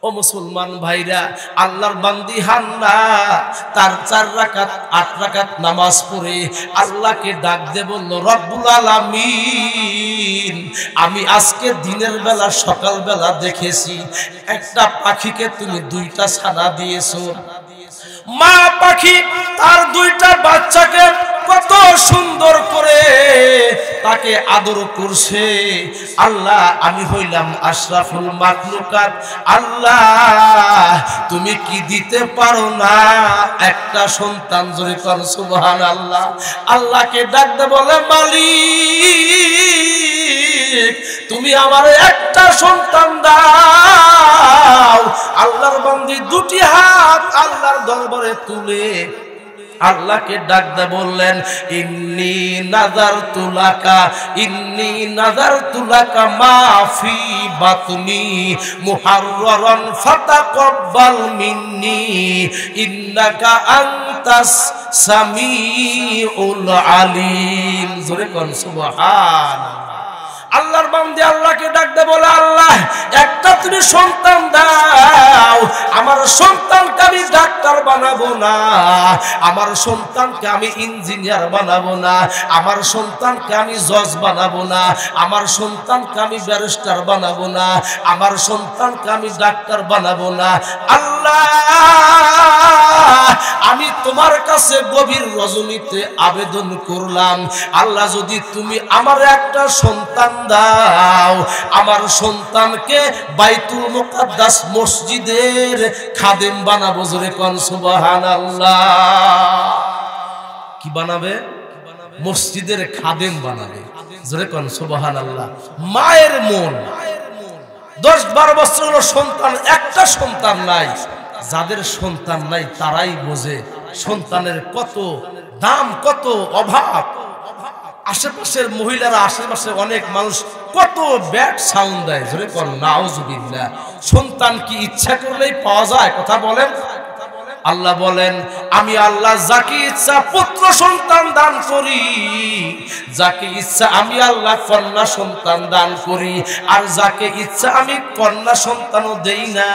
ও মুসলমান ভাইরা, আল্লাহর বান্দি হান্না তার 4 রাকাত 8 রাকাত নামাজ পড়ে আল্লাহকে ডাক দিয়ে বলল, রব্বুল আলামিন, আমি আজকে দিনের বেলা সকাল বেলা দেখেছি একটা পাখিকে তুমি 2টা ছানা দিয়েছো। মা পাখি তার 2টা বাচ্চাকে কত সুন্দর করে তাকে আদর করছে। আল্লাহ, আমি হইলাম আশরাফুল মাখলুকাত, আল্লাহ তুমি কি দিতে পারো না একটা সন্তান? জোরে কোন সুবহানাল্লাহ। আল্লাহকে ডাকতে বলে, মালিক তুমি আমার একটা সন্তান দাও। আল্লাহর বান্দি 2টি হাত আল্লাহর দরবারে তুলে আল্লাহকে ডাকতে বললেন, ইন্নী নাযারতু লাকা মা ফি বাতনি মুহাররারান ফাতাকাব্বাল মিন্নি ইন্নাকা আনতাস সামিউল আলিম। জোরে কোন সুবহানাল্লাহ। আল্লাহর বান্দা আল্লাহকে ডাকতে বলে, আল্লাহ একটা তুমি সন্তান দাও। আমার সন্তানকে আমি ডাক্তার বানাবো না, আমার সন্তানকে আমি ইঞ্জিনিয়ার বানাবো না, আমার সন্তানকে আমি জজ বানাবো না, আমার সন্তানকে আমি ব্যারিস্টার বানাবো না, আমার সন্তানকে আমি ডাক্তার বানাবো না। আল্লাহ, আমি তোমার কাছে গভীর রজনীতে আবেদন করলাম, আল্লাহ যদি তুমি আমার একটা সন্তান দাও, আমার সন্তানকে বাইতুল মুকাদ্দাস মসজিদের খাদেম বানাবো। জোরে কোন সুবহানাল্লাহ। কি বানাবে? মসজিদের খাদেম বানাবে। জোরে কোন সুবহানাল্লাহ। মায়ের মন, 10-12 বছর হলো সন্তান, একটা সন্তান নাই। যাদের সন্তান নাই তারাই বোঝে সন্তানের কত দাম, কত অভাব। আশেপাশের মহিলারা, আশেপাশে অনেক মানুষ কত ব্যাড সাউন্ড দেয়। জোরে কোন নাউজুবিল্লাহ। সন্তান কি ইচ্ছা করলেই পাওয়া যায়? কথা বলেন। আল্লাহ বলেন, আমি আল্লাহ যাকে ইচ্ছা পুত্র সন্তান দান করি, যাকে ইচ্ছা আমি আল্লাহ কন্যা সন্তান দান করি, আর যাকে ইচ্ছা আমি কন্যা সন্তানও দেই না,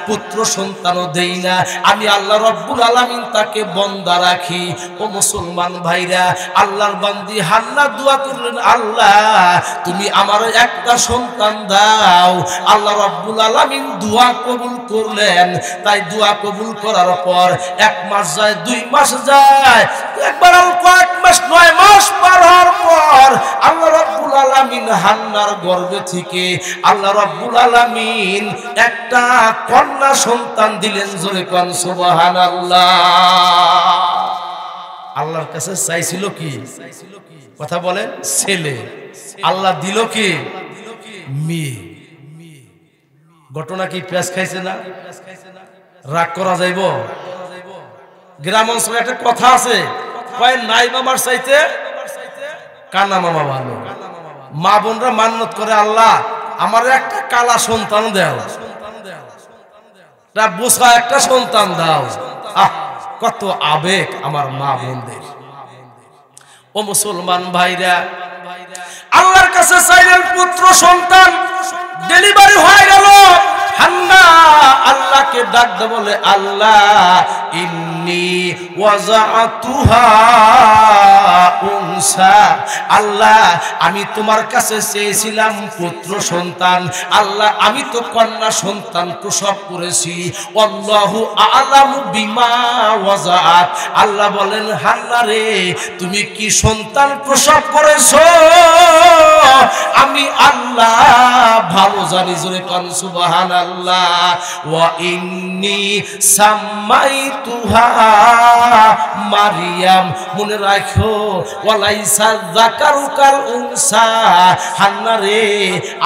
পুত্র সন্তানও দেই না। আমি আল্লাহ রব্বুল আলামিন তাকে বন্দা রাখি। ও মুসলমান ভাইরা, আল্লাহর বান্দি হান্না দোয়া করলেন, আল্লাহ তুমি আমার একটা সন্তান দাও। আল্লাহ রব্বুল আলামিন দোয়া কবুল করলেন। তাই দোয়া কবুল করার পর 1 মাস যায়, 2 মাস যায়, একবার কয়েক মাস, 9 মাস পার হওয়ার পর আল্লাহ রাব্বুল আলামিন হান্নার গর্ভে থেকে আল্লাহ রাব্বুল আলামিন একটা কন্যা সন্তান দিলেন। জোরে কোন সুবহানাল্লাহ। আল্লাহর কাছে চাইছিল কি? কথা বলেন, ছেলে। আল্লাহ দিল কি? মেয়ে। ঘটনা কি পেঁয়াজ খাইছে না? রাগ করা যাইব? গ্রাম অঞ্চলে একটা কথা আছে, কয় নাই মামার চাইতে কানা মামা ভালো। মা বোনরা মান্নত করে, আল্লাহ আমার একটা কালা সন্তান দাও, বুঝা একটা সন্তান দাও। কত আবেগ আমার মা বোনদের। ও মুসলমান ভাইরা, আল্লাহর কাছে চাইলেন পুত্র সন্তান, ডেলিভারি হয়ে গেল। হান্না আল্লাহকে ডাকতে বলে, আল্লাহ ইন্নী ওয়াজাতুহা উনসা, আল্লাহ আমি তোমার কাছে চেয়েছিলাম পুত্র সন্তান, আল্লাহ আমি তো কন্যা সন্তান প্রসব করেছি। আল্লাহু আ'লামু বিমা ওয়াজাআত। আল্লাহ বলেন, হান্না রে তুমি কি সন্তান প্রসব করেছো? আমি আল্লাহ ভালো জানি। জোরে কোন সুবহানাল্লাহ। ওয়া ইন্নী সাম্মাইতুহা মারিয়াম। মনে রাখো, ওয়ালাইসা যাকারু কাল উনসা। হান্না রে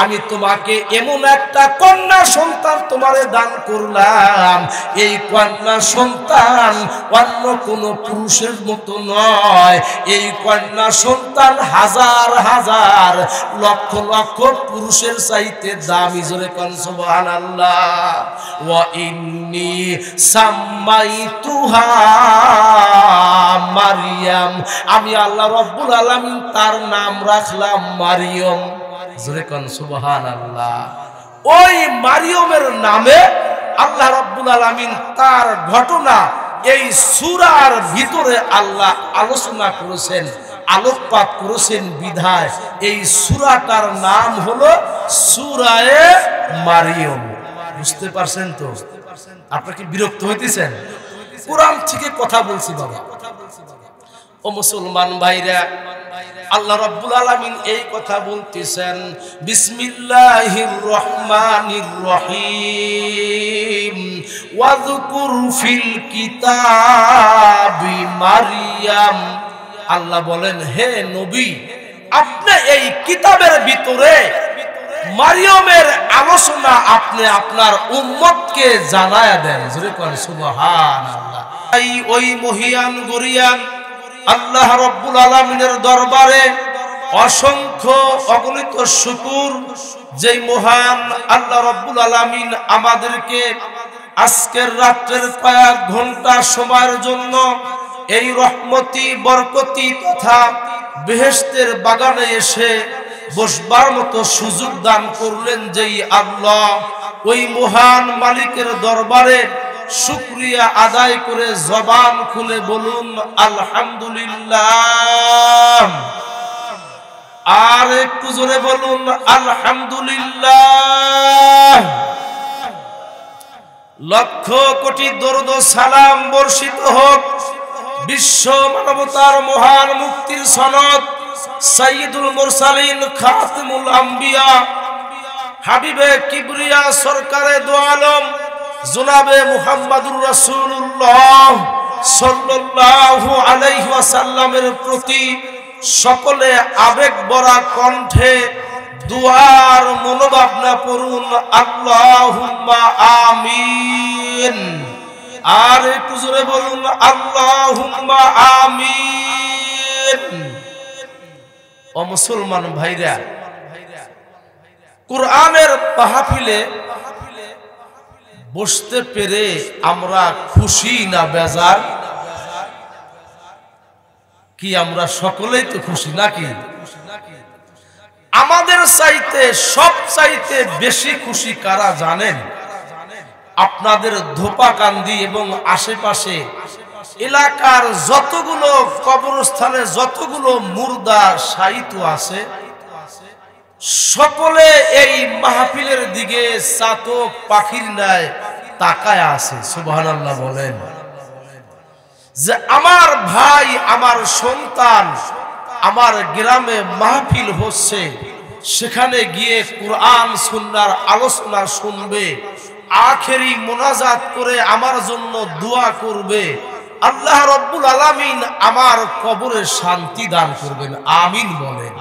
আমি তোমাকে এমন একটা কন্যা সন্তান তোমারে দান করলাম, এই কন্যা সন্তান অন্য কোন পুরুষের মতো নয়। এই কন্যা সন্তান হাজার হাজার লক্ষ লক্ষ পুরুষের চাইতে দামি। জোরে কোন সুবহানাল্লাহ। ওয়া ইন্নী সাম্মাইতুহা মারিয়াম। আমি আল্লাহ রাব্বুল আলামিন তার নাম রাখলাম মারিয়ম। জোরে কোন সুবহানাল্লাহ। ও ওই মারিয়মের নামে আল্লাহ রাব্বুল আলামিন তার ঘটনা এই সূরার ভিতরে আল্লাহ আলোচনা করেছেন, আলোকপাত করেছেন বিধায় এই সূরাটার নাম হলো সূরায়ে মারিয়ম। বুঝতে পারছেন তো? আপনারা কি বিরক্ত হইতেছেন? কোরআন থেকে কথা বলছি বাবা। ও মুসলমান ভাইরা, আল্লাহ রাব্বুল আলামিন এই কথা বলতেছেন, বিসমিল্লাহির রহমানির রহিম, ওয়াযকুর ফিল কিতাবি মারইয়াম। আল্লাহ বলেন, হে নবী, আপনি এই কিতাবের ভিতরে মারিয়মের আলোচনা আপনি আপনার উম্মতকে জানায়া দেন। জোরে বলেন সুবহানাল্লাহ। ওই মহিয়ান গরিয়ান আল্লাহ রাব্বুল আলামিনের দরবারে অসংখ্য অগণিত শুকর, যেই মহান আল্লাহ রাব্বুল আলামিন আমাদেরকে আজকের রাত্রের কয়েক ঘন্টা সময়ের জন্য এই রহমতি বরকতি তথা বেহেশতের বাগানে এসে বসবার মতো সুযোগ দান করলেন। যেই আল্লাহ, ওই মহান মালিকের দরবারে শুকরিয়া আদায় করে জবান খুলে বলুন আলহামদুলিল্লাহ। আর একটু জোরে বলুন আলহামদুলিল্লাহ। লক্ষ কোটি দরুদ ও সালাম বর্ষিত হোক বিশ্ব মানবতার মহান মুক্তির সনদ সাইয়্যিদুল মুরসালিন খাতিমুল আম্বিয়া হাবিবে কিবরিয়া সরকারে দো আলম জনাবে মুহাম্মাদুর রাসূলুল্লাহ সাল্লাল্লাহু আলাইহি ওয়াসাল্লামের প্রতি সকলে আবেগ ভরা কণ্ঠে দুআর মনোভাবনা পড়ুন আল্লাহুম্মা আমিন। আর একটু জোরে বলুন আল্লাহুম্মা আমিন। ও মুসলমান ভাইরা, কোরআনের মাহফিলে বসতে পেরে আমরা খুশি না বেজার? কি আমরা সকলেই তো খুশি নাকি? আমাদের চাইতে সব চাইতে বেশি খুশি কারা জানেন? আপনাদের ধোপাকান্দি এবং আশেপাশে এলাকার যতগুলো কবরস্থানে যতগুলো মুর্দা শায়িত আছে, সকলে এই মাহফিলের দিকে চাতক পাখির ন্যায় তাকায় আছে। সুবহানাল্লাহ বলেন। যে আমার ভাই, আমার সন্তান আমার গ্রামে মাহফিল হচ্ছে, সেখানে গিয়ে কোরআন সুন্নাহর আলোচনা শুনবে, আখেরি মোনাজাত করে আমার জন্য দোয়া করবে, আল্লাহ রাব্বুল আলামিন আমার কবরে শান্তি দান করবেন। আমিন বলেন।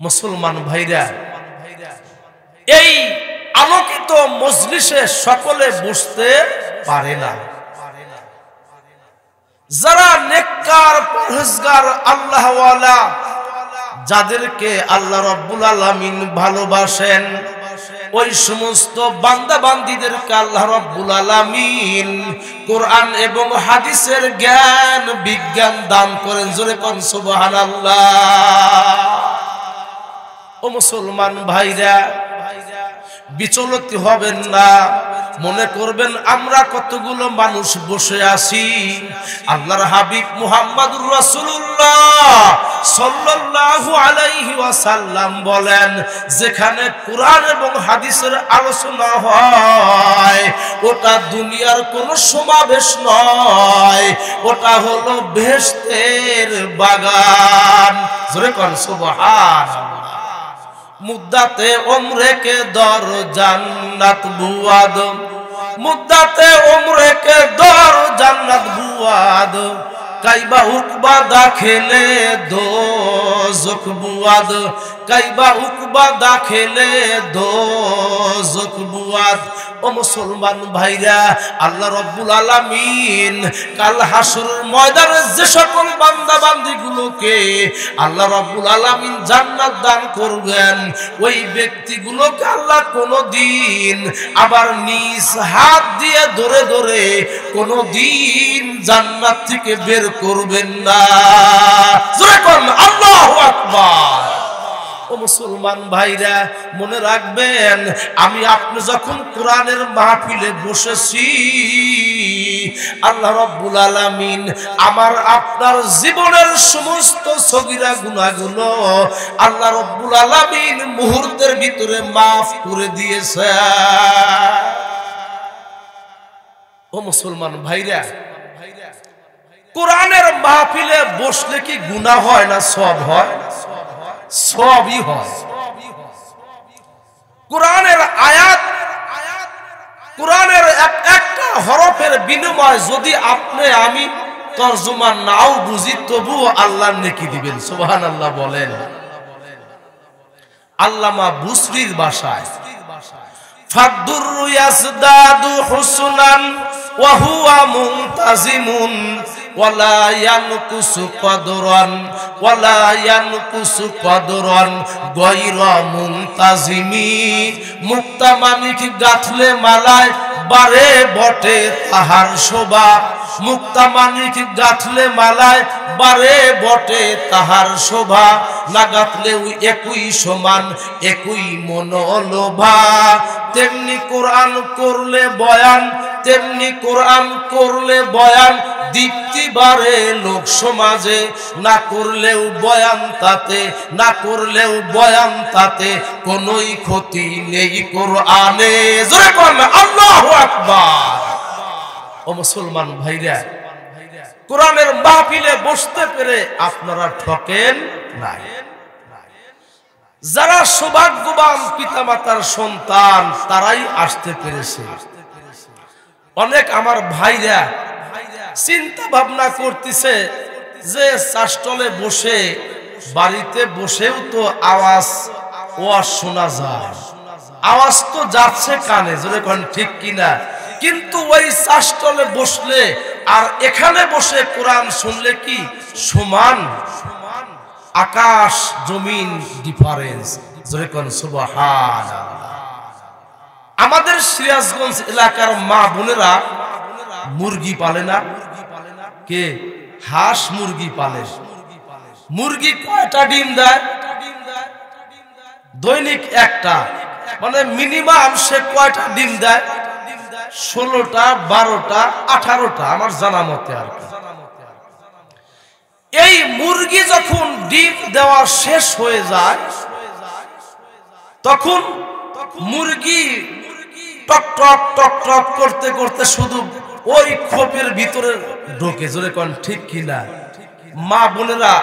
মুসলমান ভাইরা, এই আলোকিত মজলিসে সকলে বসতে পারে না। যারা নেককার পরহেজগার আল্লাহওয়ালা, যাদেরকে আল্লাহ রাব্বুল আলামিন ভালোবাসেন, ওই সমস্ত বান্দা বান্দীদেরকে আল্লাহ রাব্বুল আলামিন কোরআন এবং হাদিসের জ্ঞান বিজ্ঞান দান করেন। জোরে কোন সুবহানাল্লাহ। ও মুসলমান ভাইরা, বিচলিত হবেন না, মনে করবেন আমরা কতগুলো মানুষ বসে আছি। আল্লাহর হাবিব মুহাম্মাদুর রাসূলুল্লাহ সাল্লাল্লাহু আলাইহি ওয়াসাল্লাম বলেন, যেখানে কোরআন এবং হাদিসের আলোচনা হয় ওটা দুনিয়ার কোনো সমাবেশ নয়, ওটা হলো বেহেশতের বাগান। জোরে কোন সুবহানাল্লাহ। মুদ্দাতে ওমরে কে দর জান্নাত বুয়াদ, মুদ্দাতে ওমরে কে দর জান্নাত বুয়াদ, কাইবা উকবা দাখিলে দোজখ বুয়াদ, কাইবা উকবা দাখিলে দোজখ বুয়াদ। ও মুসলমান ভাইরা, আল্লাহ রাব্বুল আলামিন কাল হাসরের ময়দানে যে সকল বান্দা বান্দীগুলোকে আল্লাহ রাব্বুল আলামিন জান্নাত দান করবেন, ওই ব্যক্তিগুলোকে আল্লাহ কোনদিন আবার নিজ হাত দিয়ে ধরে ধরে কোনদিন জান্নাত থেকে বের করবেন না। জোরে কোন আল্লাহু আকবার। ও মুসলমান ভাইরা মনে রাখবেন, আমি আপনি যখন কোরআনের মাহফিলে বসেছি, আল্লাহ রাব্বুল আলামিন আমার আপনার জীবনের সমস্ত সগীরা গুনাহগুলো আল্লাহ রাব্বুল আলামিন মুহূর্তের ভিতরে মাফ করে দিয়েছে। ও মুসলমান ভাইরা, কোরআনের মাহফিলে বসলে কি গুনাহ হয় না সওয়াব হয়? সওয়াবই হয়। কোরআনের আয়াত, কোরআনের একটা হরফের বিনিময় যদি আপনি আমি তরজমা নাও বুঝি তবুও আল্লাহর নেকি দিবেন। সুবহানাল্লাহ বলেন। আল্লামা বুসরির ভাষায় ফাদুরু ইয়াসদাদু হুসনান ওয়া হুয়া মুনতাজিমুন ওয়ালা ইয়ানকুসু কদরান ওয়ালা ইয়ানকুসু কদরান গায়রা মুনতাজিমি। মুক্তা মানিক গাথলে মালায় বারে বটে তাহার শোভা। মুক্তা মানিক গাথলে মালায় বারে বটে তাহার শোভা। না গাথলেও একই সমান একই মনোলোভা। তেমনি কোরআন করলে বয়ান, তেমনি কোরআন করলে বয়ান দীপ্তি বাড়ে লোক সমাজে। না করলেও বয়ান তাতে, না করলেও বয়ান তাতে কোনোই ক্ষতি নেই কোরআনে। জোরে বলেন আল্লাহু আকবার। ও মুসলমান ভাইরা, কোরআনের মাহফিলে বসতে পেরে আপনারা ঠকেন নাই। যারা সৌভাগ্যবান পিতামাতার সন্তান তারাই আসতে পেরেছে। অনেক আমার ভাইরা চিন্তা ভাবনা করতেছে যে চাষতলে বসে, বাড়িতে বসেও তো আওয়াজ শোনা যায়, আওয়াজ তো যাচ্ছে কানে, যদি কোন ঠিক কিনা। কিন্তু ওই চাষতলে বসলে আর এখানে বসে কোরআন শুনলে কি সমান? আকাশ জমিন ডিফারেন্স। যদি কোন সুবহানাল্লাহ। আমাদের সিরাজগঞ্জ এলাকার মা বোনেরা মুরগি পালে না? কে? হাঁস মুরগি পালে। মুরগি কয়টা ডিম দেয়? দৈনিক একটা, মানে মিনিমাম সে কয়টা ডিম দেয়? 16টা, 12টা, 18টা আমার জানা মতে আর কি। এই মুরগি যখন ডিম দেওয়া শেষ হয়ে যায় তখন মুরগি টক টক টক টক করতে করতে শুধু ওই খোপের ভিতরে ঢোকে। জোরে কোন ঠিক কিনা? মা বোনেরা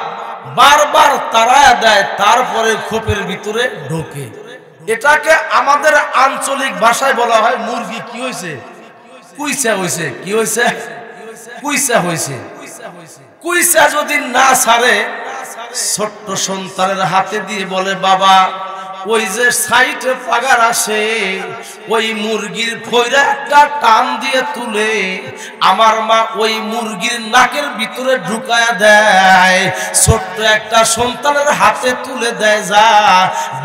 বারবার তাড়ায়া দেয়, তারপরে খোপের ভিতরে ঢোকে। এটাকে আমাদের আঞ্চলিক ভাষায় বলা হয় মুরগি কি হয়েছে? কুইসা হয়েছে। কি হয়েছে? কুইসা হয়েছে। কুইসা যদি না ছাড়ে, ছোট্ট সন্তানের হাতে দিয়ে বলে, বাবা ওই যে সাইডে পাগার আসে ওই মুরগির ফইরা একটা টান দিয়ে তুলে আমার মা ওই মুরগির নাকের ভিতরে ঢুকায়া দেয়। ছোট্ট একটা সন্তানের হাতে তুলে দেয়, যা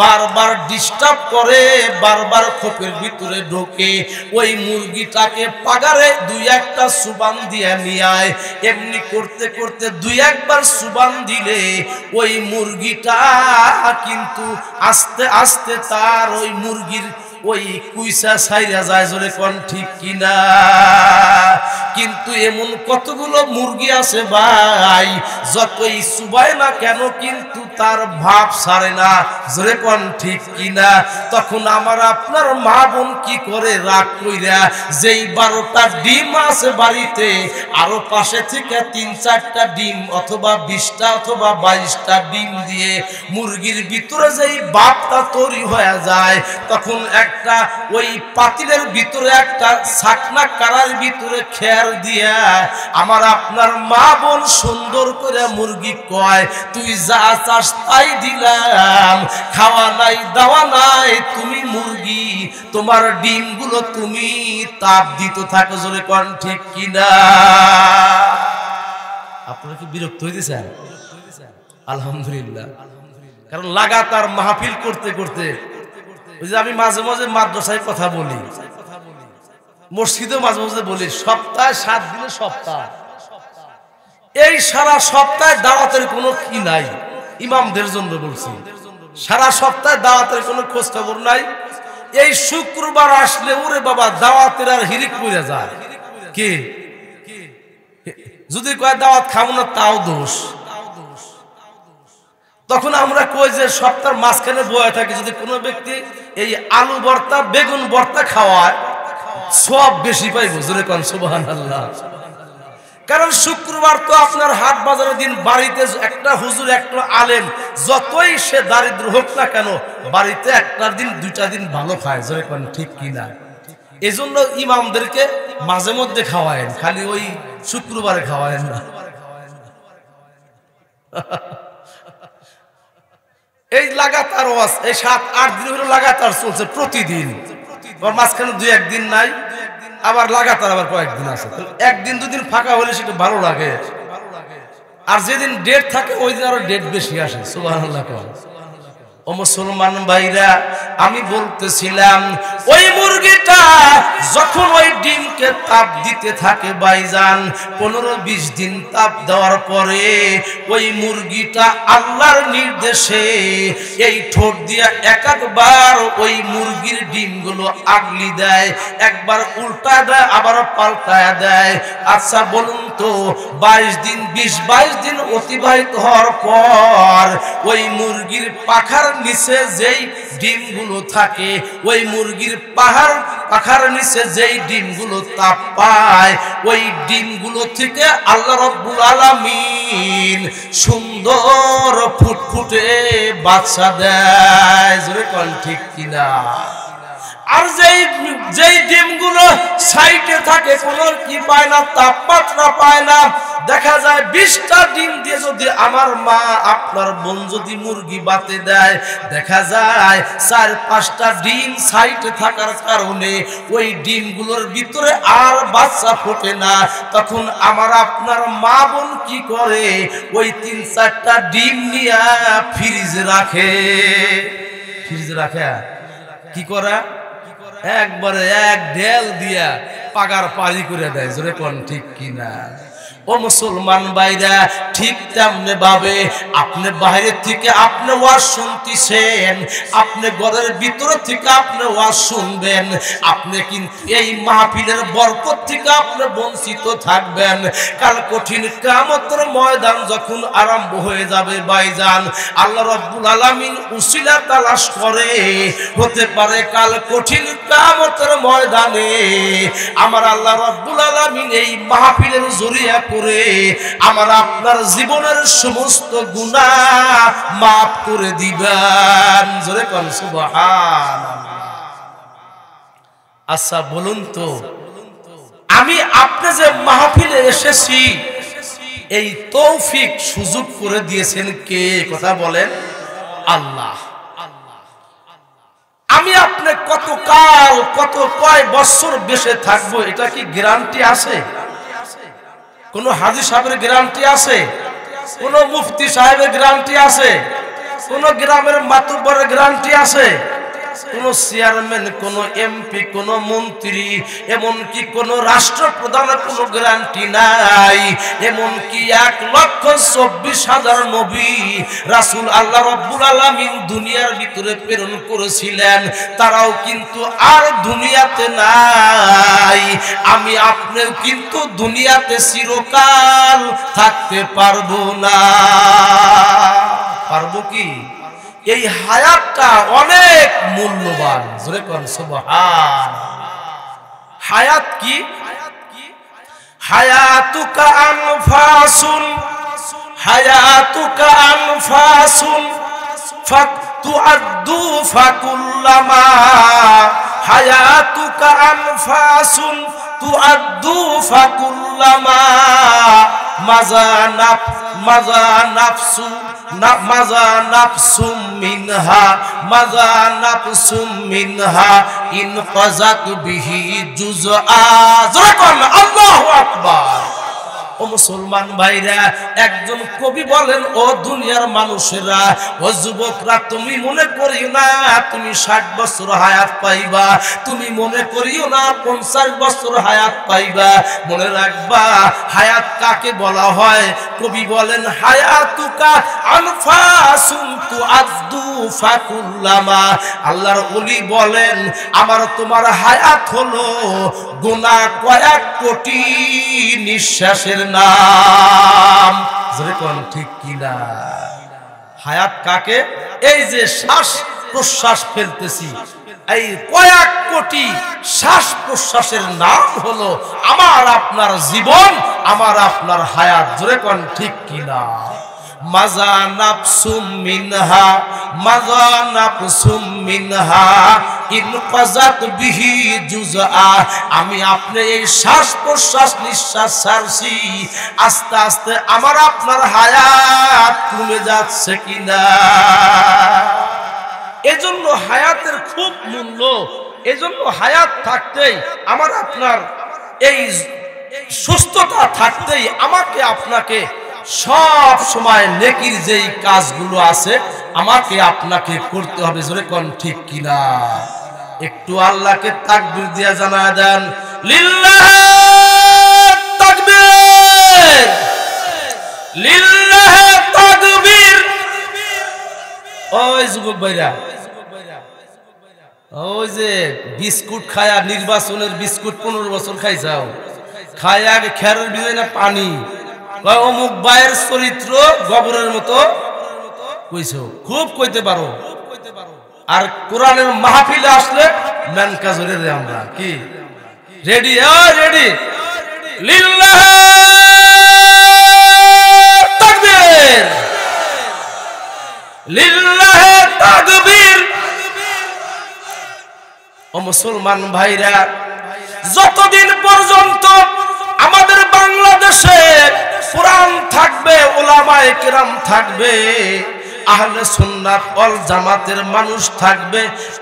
বারবার ডিস্টার্ব করে, বারবার খোপের ভিতরে ঢোকে। ওই মুরগিটাকে পাগারে দুই একটা সুবান দিয়ে নিয়ে আয়। এমনি করতে করতে দুই একবার সুবান দিলে ওই মুরগিটা কিন্তু আস্তে আস্তে তার ওই মুরগির ওই কুইসা ছাইরা যায়। জোরে কোন ঠিক কিনা? কিন্তু এমন কতগুলো মুরগি আছে ভাই, যতই চুবায় না কেন কিন্তু তার ভাব ছাড়ে না। জোরে কোন ঠিক কিনা? তখন আমার আপনার মা বোন কি করে? রাগ কইরা যেই 12টা ডিম আছে বাড়িতে, আরো পাশে থেকে 3-4টা ডিম অথবা 20টা অথবা 22টা ডিম দিয়ে মুরগির ভিতরে যেই ভাবটা তৈরি হয়ে যায়, তখন একটা ওই পাতিলের ভিতরে একটা ছাকনা কারার ভিতরে খেয়ার দিয়া আমার আপনার মা বোন সুন্দর করে মুরগি কয়, তুই যা চাস তাই দিলাম, খাওয়া নাই দাওয়া নাই, তুমি মুরগি, তোমার ডিমগুলো তুমি তাপ দিতে থাকো। জোরে কোন ঠিক কিনা? আপনারা কি বিরক্ত হইতেছেন? আলহামদুলিল্লাহ। কারণ লাগাতার মাহফিল করতে করতে ওই যে আমি মাঝে মাঝে মাদ্রাসায় কথা বলি, মসজিদে মাঝে মাঝে বলি, সপ্তাহে 7 দিনে সপ্তাহ। এই সারা সপ্তাহে দাওয়াতের কোনো কি নাই, ইমামদের জন্য বলছি। সারা সপ্তাহে দাওয়াতের কোনো খোঁজ খবর নাই। এই শুক্রবার আসলে ওরে বাবা দাওয়াতের আর হিরিক পড়ে যায়। কি যদি কয় দাওয়াত খাবো না তাও দোষ। তখন আমরা কই যে সপ্তাহের মাঝখানে বয়ে থাকি, যদি কোনো ব্যক্তি এই আলু ভর্তা বেগুন ভর্তা খাওয়ায় সব বেশি পাইব। জোরে কোন সুবহানাল্লাহ। কারণ শুক্রবার তো আপনার হাট বাজারের দিন, বাড়িতে একটা হুজুর একটা আলেম যতই সে দারিদ্র হোক না কেন বাড়িতে একটা দিন দুইটা দিন ভালো খায়। জোরে কোন ঠিক কিনা? এই জন্য ইমামদেরকে মাঝে মধ্যে খাওয়ায়েন, খালি ওই শুক্রবারে খাওয়ায়েন না। এই লাগাতার ওয়াজ এই 7-8 দিন হলো লাগাতার চলছে প্রতিদিন। আবার মাঝখানে 2-1 দিন নাই, আবার লাগাতার আবার কয়েকদিন আছে। একদিন দুদিন ফাঁকা হলে সেটা ভালো লাগে, আর যেদিন ডেট থাকে ওই দিন আরো ডেট বেশি আসে। সুবহানাল্লাহ। ও মুসলমান ভাইরা, আমি বলতেছিলাম ওই মুরগিটা যখন ওই ডিমকে তাপ দিতে থাকে ভাইজান, 15-20 দিন তাপ দেওয়ার পরে ওই মুরগিটা আল্লাহর নির্দেশে এই ঠোঁট দিয়ে একবার ওই মুরগির ডিমগুলো আগলি দেয়, একবার উল্টা দেয়, আবার পাল্টায় দেয়। আচ্ছা বলুন তো 22 দিন 20-22 দিন অতিবাহিত হওয়ার পর ওই মুরগির পাখার নিচে যেই ডিমগুলো থাকে, ওই মুরগির পাখার নিচে যেই ডিমগুলো তাপ পায়, ওই ডিমগুলো থেকে আল্লাহ রাব্বুল আলামিন সুন্দর ফুটফুটে বাচ্চা দেয়। জোরে কোন ঠিক কিনা? আর যেই ডিমগুলো সাইডে থাকে, কোনো কি পায় না, তাপমাত্রা পায় না, দেখা যায় 20টা ডিম দিয়ে যদি আমার মা আপনার বোন যদি মুরগি বাতে দেয়, দেখা যায় 4-5টা ডিম সাইডে থাকার কারণে ওই ডিমগুলোর ভিতরে আর বাচ্চা ফোটে না। তখন আমার আপনার মা বোন কি করে, ওই 3-4টা ডিম নিয়ে ফ্রিজে রাখে। ফ্রিজে রাখে কি করে, একবারে এক ঢেল দিয়া পাগার পারি করে দেয়। জোরে কোন ঠিক কিনা? ও মুসলমান ভাইরা, ঠিক তেমনি ভাবে আপনি বাইরে থেকে আপনি ওয়াজ শুনতেছেন, আপনি ঘরের ভিতর থেকে আপনি ওয়াজ শুনবেন, আপনি কিন্তু এই মাহফিলের বরকত থেকে আপনি বঞ্চিত থাকবেন। কাল কঠিন কিয়ামতের ময়দান যখন আরম্ভ হয়ে যাবে ভাইজান, আল্লাহ রাব্বুল আলামিন উসিলা তালাশ করে, হতে পারে কাল কঠিন কিয়ামতের ময়দানে আমার আল্লাহ রাব্বুল আলামিন এই মাহফিলের জরিয়া করে আমার আপনার জীবনের সমস্ত গুনাহ মাফ করে দিবেন। জোরে কোন সুবহানাল্লাহ। আচ্ছা বলুন তো, আমি আপনি যে মাহফিলে এসেছি এই তৌফিক সুযোগ করে দিয়েছেন কে? কথা বলেন, আল্লাহ। আমি আপনি কত কাল কয় বছর বেঁচে থাকবো এটা কি গ্যারান্টি আছে? কোন হাজী সাহেবের গ্যারান্টি আছে? কোন মুফতি সাহেবের গ্যারান্টি আছে? কোন গ্রামের মাতুব্বরের গ্যারান্টি আছে? কোন চেয়ারম্যান, কোন এমপি, কোন মন্ত্রী, এমনকি কোন রাষ্ট্রপ্রধানের কোন গ্যারান্টি নাই। এমনকি 1,24,000 নবী রাসূল আল্লাহ রাব্বুল আলামিন দুনিয়ার ভিতরে প্রেরণ করেছিলেন, তারাও কিন্তু আর দুনিয়াতে নাই। আমি আপনিও কিন্তু দুনিয়াতে চিরকাল থাকতে পারবো না। পারবো কি? এই হায়াতটা অনেক মূল্যবান। জোরে কোন সুবহানাল্লাহ। হায়াত কি? হায়াতুকা আনফাসুন, হায়াতুকা আনফাসুন ফাতুআদ্দু ফাকুল্লামা, হায়াতুকা আনফাসুন তুআদ্দু ফাকুল্লামা মাজা নাফসু মাজা নাফসুম মিনহা, মাজা নাফসুম মিনহা ইনকাযাত বিহি জুজআ। যখন আল্লাহু আকবার। ও ও মুসলমান ভাইরা, একজন কবি বলেন, ও দুনিয়ার মানুষেরা, ও যুবকরা, তুমি মনে করিও না তুমি 60 বছর হায়াত পাইবা, তুমি মনে করিও না 50 বছর হায়াত পাইবা। মনে রাখবা হায়াত কাকে বলা হয়। কবি বলেন, হায়াতুকা আনফাসুন তুআদ্দু ফাকুল্লামা। আল্লাহর ওলি বলেন, আমার তোমার হায়াত হলো গোনা কয়েক কোটি নিঃশ্বাসের নাম। জোরে কোন ঠিক কিনা? হায়াত কাকে? এই যে শ্বাস প্রশ্বাস ফেলতেছি, এই কয়েক কোটি শ্বাস প্রশ্বাসের নাম হলো আমার আপনার জীবন, আমার আপনার হায়াত। জোরে কোন ঠিক কিনা? মাজা নাফসুম মিনহা, মাজা নাফসুম মিনহা ইন কাযাত বিহি জুজআ। আমি আপনি এই শ্বাস প্রশ্বাস নিঃশ্বাস ছাড়ছি, আস্তে আস্তে আমার আপনার হায়াত কমে যাচ্ছে কিনা। এজন্য হায়াতের খুব মূল্য। এজন্য হায়াত থাকতেই আমার আপনার এই সুস্থতা থাকতেই আমাকে আপনাকে সব সময় নেকির যেই কাজগুলো আছে আমাকে আপনাকে করতে হবে। জোরে কোন ঠিক কিনা? একটু আল্লাহকে তাকবীর দিয়া জানায় দেন, লিল্লাহি তাকবীর, লিল্লাহি তাকবীর। ওই যুবক ভাইরা, ওই যে বিস্কুট খায়া, নির্বাচনের বিস্কুট 15 বছর খাই যাও, খায় আগে খেরের বিজয় না পানি, অমুক ভাইয়ের চরিত্র গোবরের মতো কইছো, খুব কইতে পারো। আর কোরআনের মাহফিলে আসলে ম্যানকা জোরে রে, আমরা কি রেডি? রেডি? লিল্লাহি তাকবীর, লিল্লাহি তাকবীর। ও মুসলমান ভাইরা, যতদিন পর্যন্ত আমাদের বাংলাদেশে কোরআন থাকবে, উলামায়ে কেরাম থাকবে, আহলে সুন্নাত ওয়াল জামাতের মানুষ থাকবে,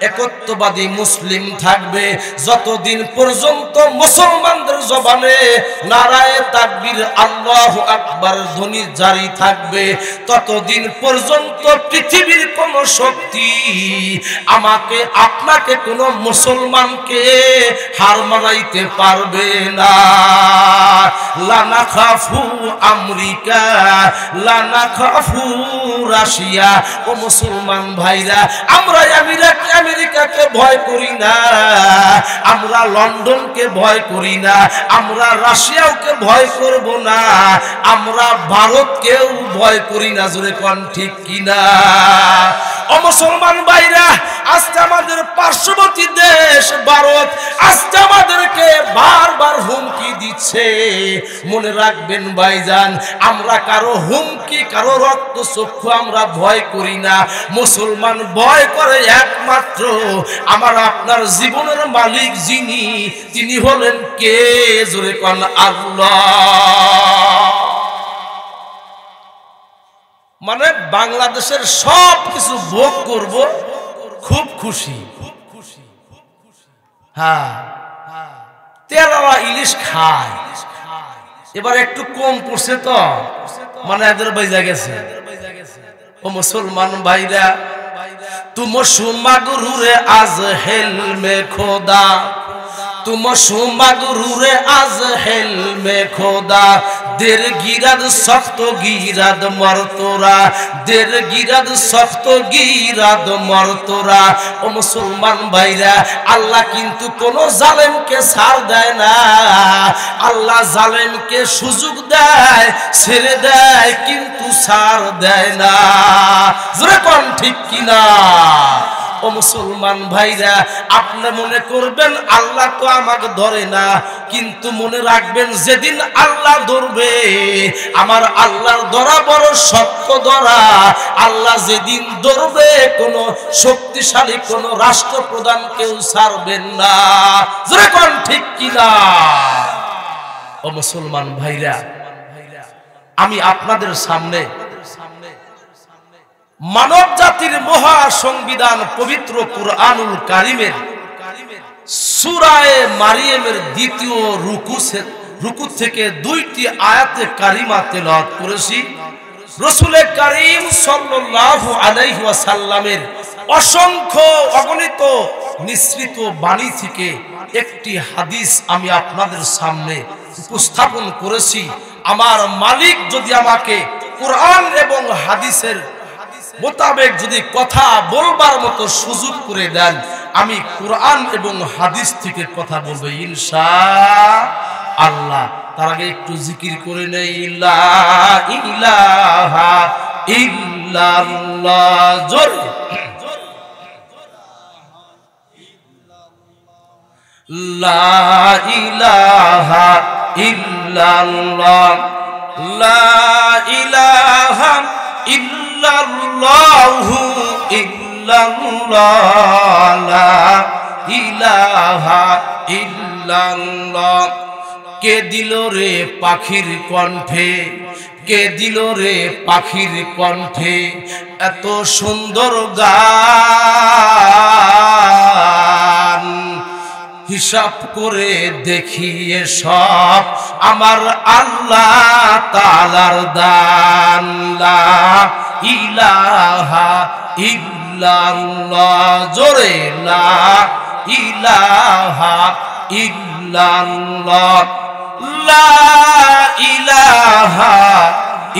একত্ববাদী মুসলিম থাকবে, যতদিন পর্যন্ত মুসলমানদের জবানে নারায়ে তাকবীর আল্লাহু আকবার ধ্বনি জারি থাকবে, ততদিন পর্যন্ত পৃথিবীর কোন শক্তি আমাকে আপনাকে কোন মুসলমানকে হার মানাইতে পারবে না। লা নাখাফু আমেরিকা, লা নাখাফু রাশিয়া। ও মুসলমান ভাইরা, আমরা আমেরিকাকে ভয় করি না, আমরা লন্ডনকে ভয় করি না, আমরা রাশিয়াকে ভয় করব না, আমরা ভারতকেও ভয় করি না। জোরে কোন ঠিক কিনা? ও মুসলমান ভাইরা, আজকে আমাদের পার্শ্ববর্তী দেশ ভারত আজকে আমাদেরকে বারবার হুমকি দিচ্ছে। মনে রাখবেন ভাইজান, আমরা কারো হুমকি, কারো রক্ত চক্ষু আমরা ভয় করি না। মুসলমান ভয় করে একমাত্র আমার আপনার জীবনের মালিক যিনি, তিনি হলেন কে? জোরে কোন আল্লাহ। মানে বাংলাদেশের সব কিছু ভোগ করব, খুব খুশি। হ্যাঁ, তেলাওয়া ইলিশ খায়, এবার একটু কম পড়ছে তো, মানে এদের বাইজা গেছে। ও মুসলমান ভাইরা, তুম সুমাগুরুরে আজ হেল মে খোদা, तुम सुमगरूरे आज हेल में खोदा देर गिरद सख्त गिरद मरतोरा देर गिरद सख्त गिरद मरतोरा। ओ मुसलमान भाईरा अल्लाह किन्तु कोनो जालेम के ছাড় দেয় না, আল্লাহ জালেমকে সুযোগ দেয়, ছেড়ে দেয়, কিন্তু ছাড় দেয় না। জোরে কোন ঠিক কিনা? ও মুসলমান ভাইরা, আপনি মনে করবেন আল্লাহ তো আমাকে ধরে না, কিন্তু মনে রাখবেন যেদিন আল্লাহ ধরবে আমার আল্লাহর ধরা বড় শক্ত ধরা। আল্লাহ যেদিন ধরবে কোন শক্তিশালী কোন রাষ্ট্রপ্রধান কেউ ছাড়বেন না। জোরে কোন ঠিক কিনা? ও মুসলমান ভাইরা, আমি আপনাদের সামনে মানব জাতির মহা সংবিধান পবিত্র কুরআনুল কারীমের সূরা মারিয়ামের দ্বিতীয় রুকু থেকে 2টি আয়াতে কারিমা তেলাওয়াত করেছি। রাসূল করিম সাল্লাল্লাহু আলাইহি ওয়াসাল্লামের অসংখ্য অগণিত নিঃসৃত বাণী থেকে একটি হাদিস আমি আপনাদের সামনে উপস্থাপন করেছি। আমার মালিক যদি আমাকে কোরআন এবং হাদিসের মোতাবেক যদি কথা বলবার মতো সুযোগ করে দেন, আমি কোরআন এবং হাদিস থেকে কথা বলবো ইনশাআল্লাহ। তার আগে একটু জিকির করে নেই, লা ইলাহা ইল্লাল্লাহ, জোরে লা ইলাহা ইল্লাল্লাহ, লা ইলাহা ইল্লাল্লাহু ইল্লাল্লাহ, লা ইলাহা ইল্লাল্লাহ। কে দিল রে পাখির কণ্ঠে, কে দিল রে পাখির কণ্ঠে এত সুন্দর গান, হিসাব করে দেখিয়ে সব আমার আল্লাহ তাআলার দান, লা ইলাহা ইল্লাল্লাহ, জোরে লা ইলাহা ইল্লাল্লাহ, লা ইলাহা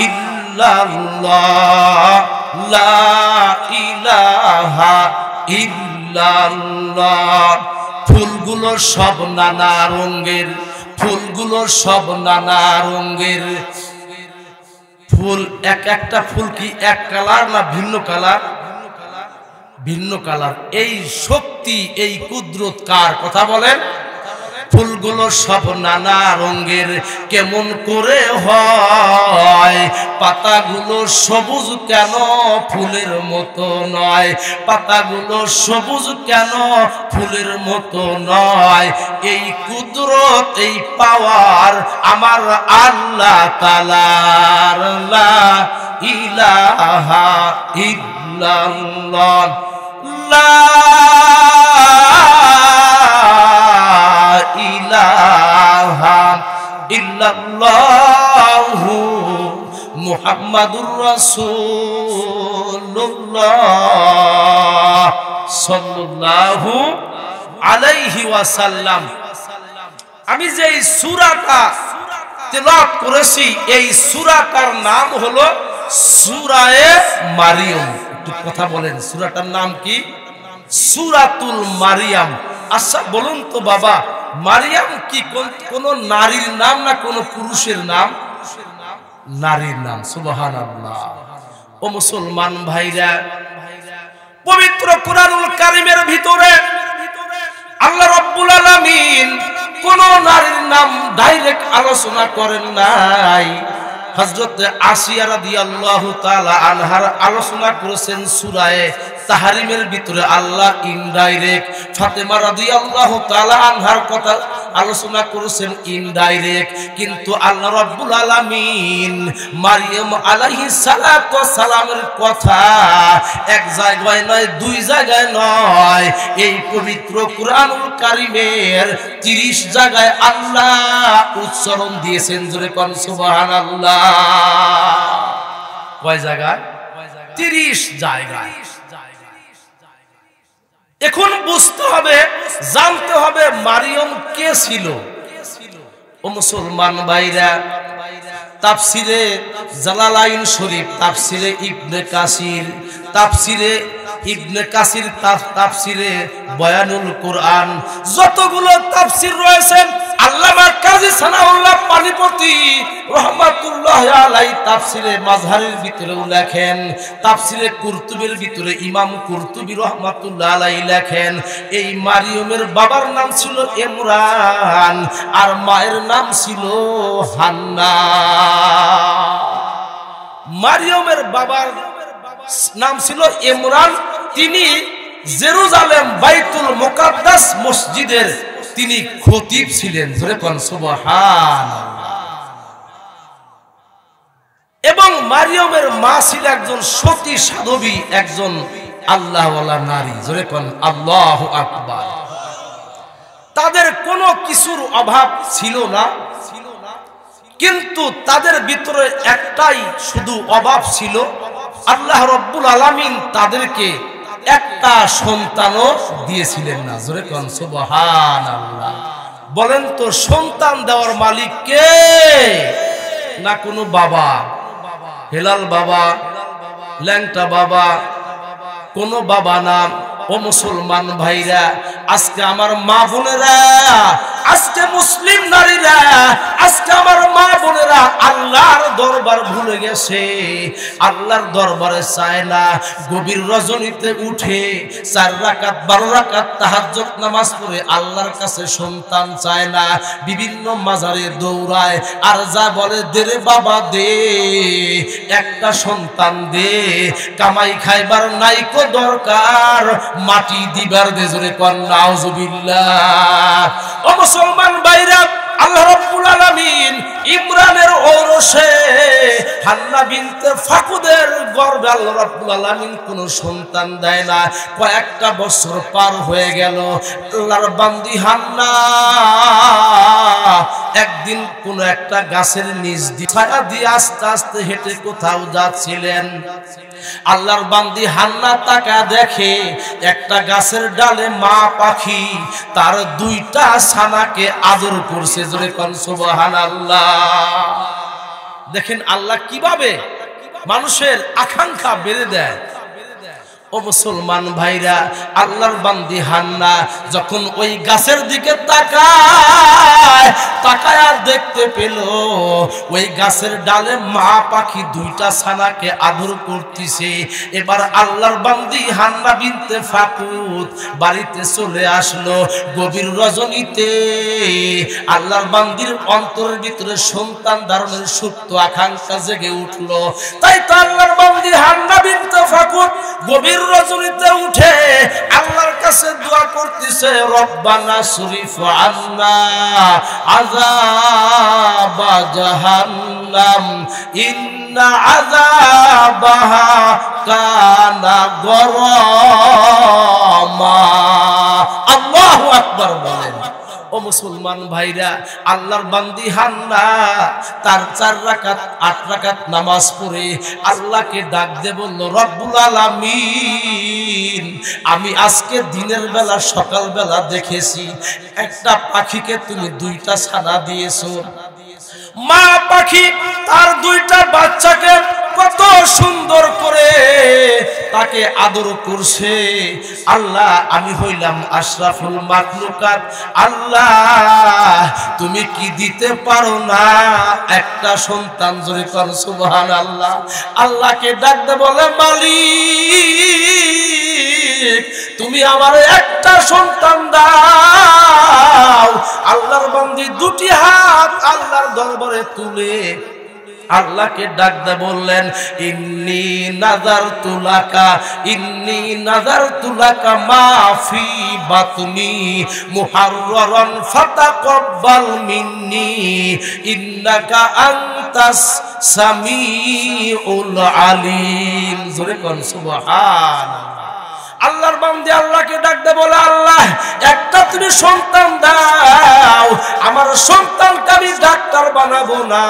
ইল্লাল্লাহ, লা ইলাহা ইল্লাল্লাহ। ফুলগুলো সব নানা রঙের, ফুলগুলো সব নানা রঙের। ফুল একটা ফুল কি এক কালার না ভিন্ন কালার? ভিন্ন কালার। এই শক্তি, এই কুদরত কার? কথা বলেন। ফুলগুলো সব নানা রঙের, কেমন করে হয়? পাতাগুলো সবুজ কেন ফুলের মতো নয়? পাতাগুলো সবুজ কেন ফুলের মতো নয়? এই কুদরত, এই পাওয়ার আমার আল্লাহ তাআলার, লা ইলাহা ইল্লাল্লাহ, লা ইলাহা ইল্লাল্লাহু মুহাম্মাদুর রাসূলুল্লাহ সাল্লাল্লাহু আলাইহি ওয়াসাল্লাম। আমি যে এই সূরাটা তেলাওয়াত করেছি, এই সূরাটার নাম হলো সূরায়ে মারিয়ম। একটু কথা বলেন, সূরাটার নাম কি? সূরাতুল মারিয়াম। আচ্ছা বলুন তো বাবা, মারিয়াম কি কোন নারীর নাম না কোন পুরুষের নাম? নারীর নাম। সুবহানাল্লাহ। ও মুসলমান ভাইরা, পবিত্র কুরআনুল কারীমের ভিতরে আল্লাহ রাব্বুল আলামিন কোন নারীর নাম ডাইরেক্ট আলোচনা করেন নাই। হযরত আসিয়া রাদিয়াল্লাহু তাআলা আনহার আলোচনা করেছেন সূরায়ে তাহরিমের ভিতরে আল্লাহ ইনডাইরেক্ট। ফাতেমা রাদিয়াল্লাহু তাআলা আনহার কথা আলোচনা করেছেন ইনডাইরেক্ট। কিন্তু আল্লাহ রাব্বুল আলামিন মারিয়াম আলাইহিস সালাতু ওয়াস সালামের কথা এক জায়গায় নয়, দুই জায়গায় নয়, এই পবিত্র কুরআনুল কারীমের 30 জায়গায় আল্লাহ উচ্চারণ দিয়েছেন। জোরে কোন সুবহানাল্লাহ। কয় জায়গায়? 30 জায়গায়। এখন বুঝতে হবে, জানতে হবে মারিয়ম কে ছিল। ও মুসলমান ভাইরা, তাফসিরে জালালাইন শরীফ, তাফসিরে ইবনে কাসির, তাফসিরে ইবনে কাসির, তাফসিরে বয়ানুল কোরআন, যতগুলো তাফসির রয়েছেন আল্লামা কাজী সানাউল্লাহ পানিপতি রাহমাতুল্লাহি আলাইহি তাফসিরে মাযহারের ভিতরে লেখেন, তাফসিরে কুরতুবির ভিতরে ইমাম কুরতুবী রাহমাতুল্লাহি আলাইহি লেখেন, এই মারিয়মের বাবার নাম ছিল ইমরান আর মায়ের নাম ছিল হান্না। মারিয়মের বাবার নাম ছিল ইমরান, তিনি জেরুজালেম বাইতুল মুকাদ্দাস মসজিদের তিনি খতিব ছিলেন। ধরে কোন সুবহানাল্লাহ। এবং মারিয়মের মা ছিল একজন সতী সাধবী, একজন আল্লাহওয়ালা নারী। জোরে কোন আল্লাহু আকবার। তাদের কোনো কিছুর অভাব ছিল না, কিন্তু তাদের ভিতরে একটাই শুধু অভাব ছিল, আল্লাহ রব্বুল আলামিন তাদেরকে একটা সন্তানও দিয়েছিলেন না। জোরে কোন সুবহানাল্লাহ। বলেন তো সন্তান দেওয়ার মালিক কে? না কোনো বাবা, হেলাল বাবা, ল্যাংটা বাবা, কোনো বাবা না। ও মুসলমান ভাইরা, আজকে আমার মা বোনেরা, আজকে মুসলিম নারীরা, আজকে আমার মা বোনেরা আল্লাহর দরবার ভুলে গেছে, আল্লাহর দরবারে চায় না। গভীর রজনীতে উঠে 4 রাকাত 12 রাকাত তাহাজ্জুদ নামাজ পড়ে আল্লাহর কাছে সন্তান চায় না, বিভিন্ন মাজারে দৌড়ায় আর যা বলে দে রে বাবা দে, একটা সন্তান দে, কামাই খাইবার নাইকো দরকার, মাটি দিবার দে। জোরে কোন নাউজুবিল্লাহ। ও মুসলমান ভাইরা, আল্লাহ রাব্বুল আলামিন ইমরানের ঔরসে হান্না বিনতে ফাকুদের গর্ভে আল্লাহ রাব্বুল আলামিন কোন সন্তান দেয় না। কয়েকটা বছর পার হয়ে গেল, আল্লাহর বান্দি হান্না একদিন কোন একটা গাছের নিচ দিয়ে ছায়া দিয়ে আস্তে আস্তে হেঁটে কোথাও যাচ্ছিলেন। আল্লাহর বান্দি হান্না তাকা দেখে একটা গাছের ডালে মা পাখি তার 2টা ছানাকে আদর করছে। জোরে কোন সুবহানাল্লাহ। দেখেন আল্লাহ কিভাবে মানুষের আকাঙ্ক্ষা বেড়ে দেয়। ও মুসলমান ভাইরা, আল্লাহর বান্দি হান্না যখন ওই গাছের দিকে তাকায় দেখতে পেল ওই গাছের ডালে মা পাখি 2টা ছানাকে আদর করতেছে। এবার আল্লাহর বান্দি হান্না বিনতে ফাকুদ বাড়িতে চলে আসলো। গভীর রজনীতে আল্লাহর বান্দির অন্তরের ভিতরে সন্তান ধারণের সুপ্ত আকাঙ্ক্ষা জেগে উঠলো। তাই তো আল্লাহর বান্দি হান্না বিনতে ফাকুদ গভীর রজনীতে উঠে আল্লাহর কাছে দোয়া করতেছে, রব্বানা শরীফ আন্না আযাব জাহান্নাম ইন্না আযাবাহা কানা গরামা। আল্লাহু আকবার বলেন। ও মুসলমান ভাইরা, আল্লাহর বান্দি হান্না তার 4 রাকাত 8 রাকাত নামাজ পড়ে আল্লাহকে ডাক দিয়ে বলল, রব্বুল আলামিন, আমি আজকে দিনের বেলা সকাল বেলা দেখেছি একটা পাখিকে তুমি 2টা ছানা দিয়েছো। মা পাখি তার 2টা বাচ্চাকে কত সুন্দর করে তাকে আদর করছে। আল্লাহ, আমি হইলাম আশরাফুল মাখলুকাত, আল্লাহ তুমি কি দিতে পারো না একটা সন্তান? জোরে কোন সুবহানাল্লাহ। আল্লাহকে ডাকতে বলে, মালিক তুমি আমার একটা সন্তান দাও। আল্লাহর বান্দি 2টি হাত আল্লাহর দরবারে তুলে আল্লাহকে ডাকতে বললেন, ইন্নী নাযারতু লাকা মা ফি বাতনি মুহাররারান ফাতাকাব্বাল মিন্নি ইন্নাকা আনতাস সামিউল আলিম। জোরে কোন সুবহানাল্লাহ। আল্লাহর বান্দি আল্লাহকে ডাকতে বলে, আল্লাহ একটা তুমি সন্তান দাও। আমার সন্তানকে আমি ডাক্তার বানাবো না,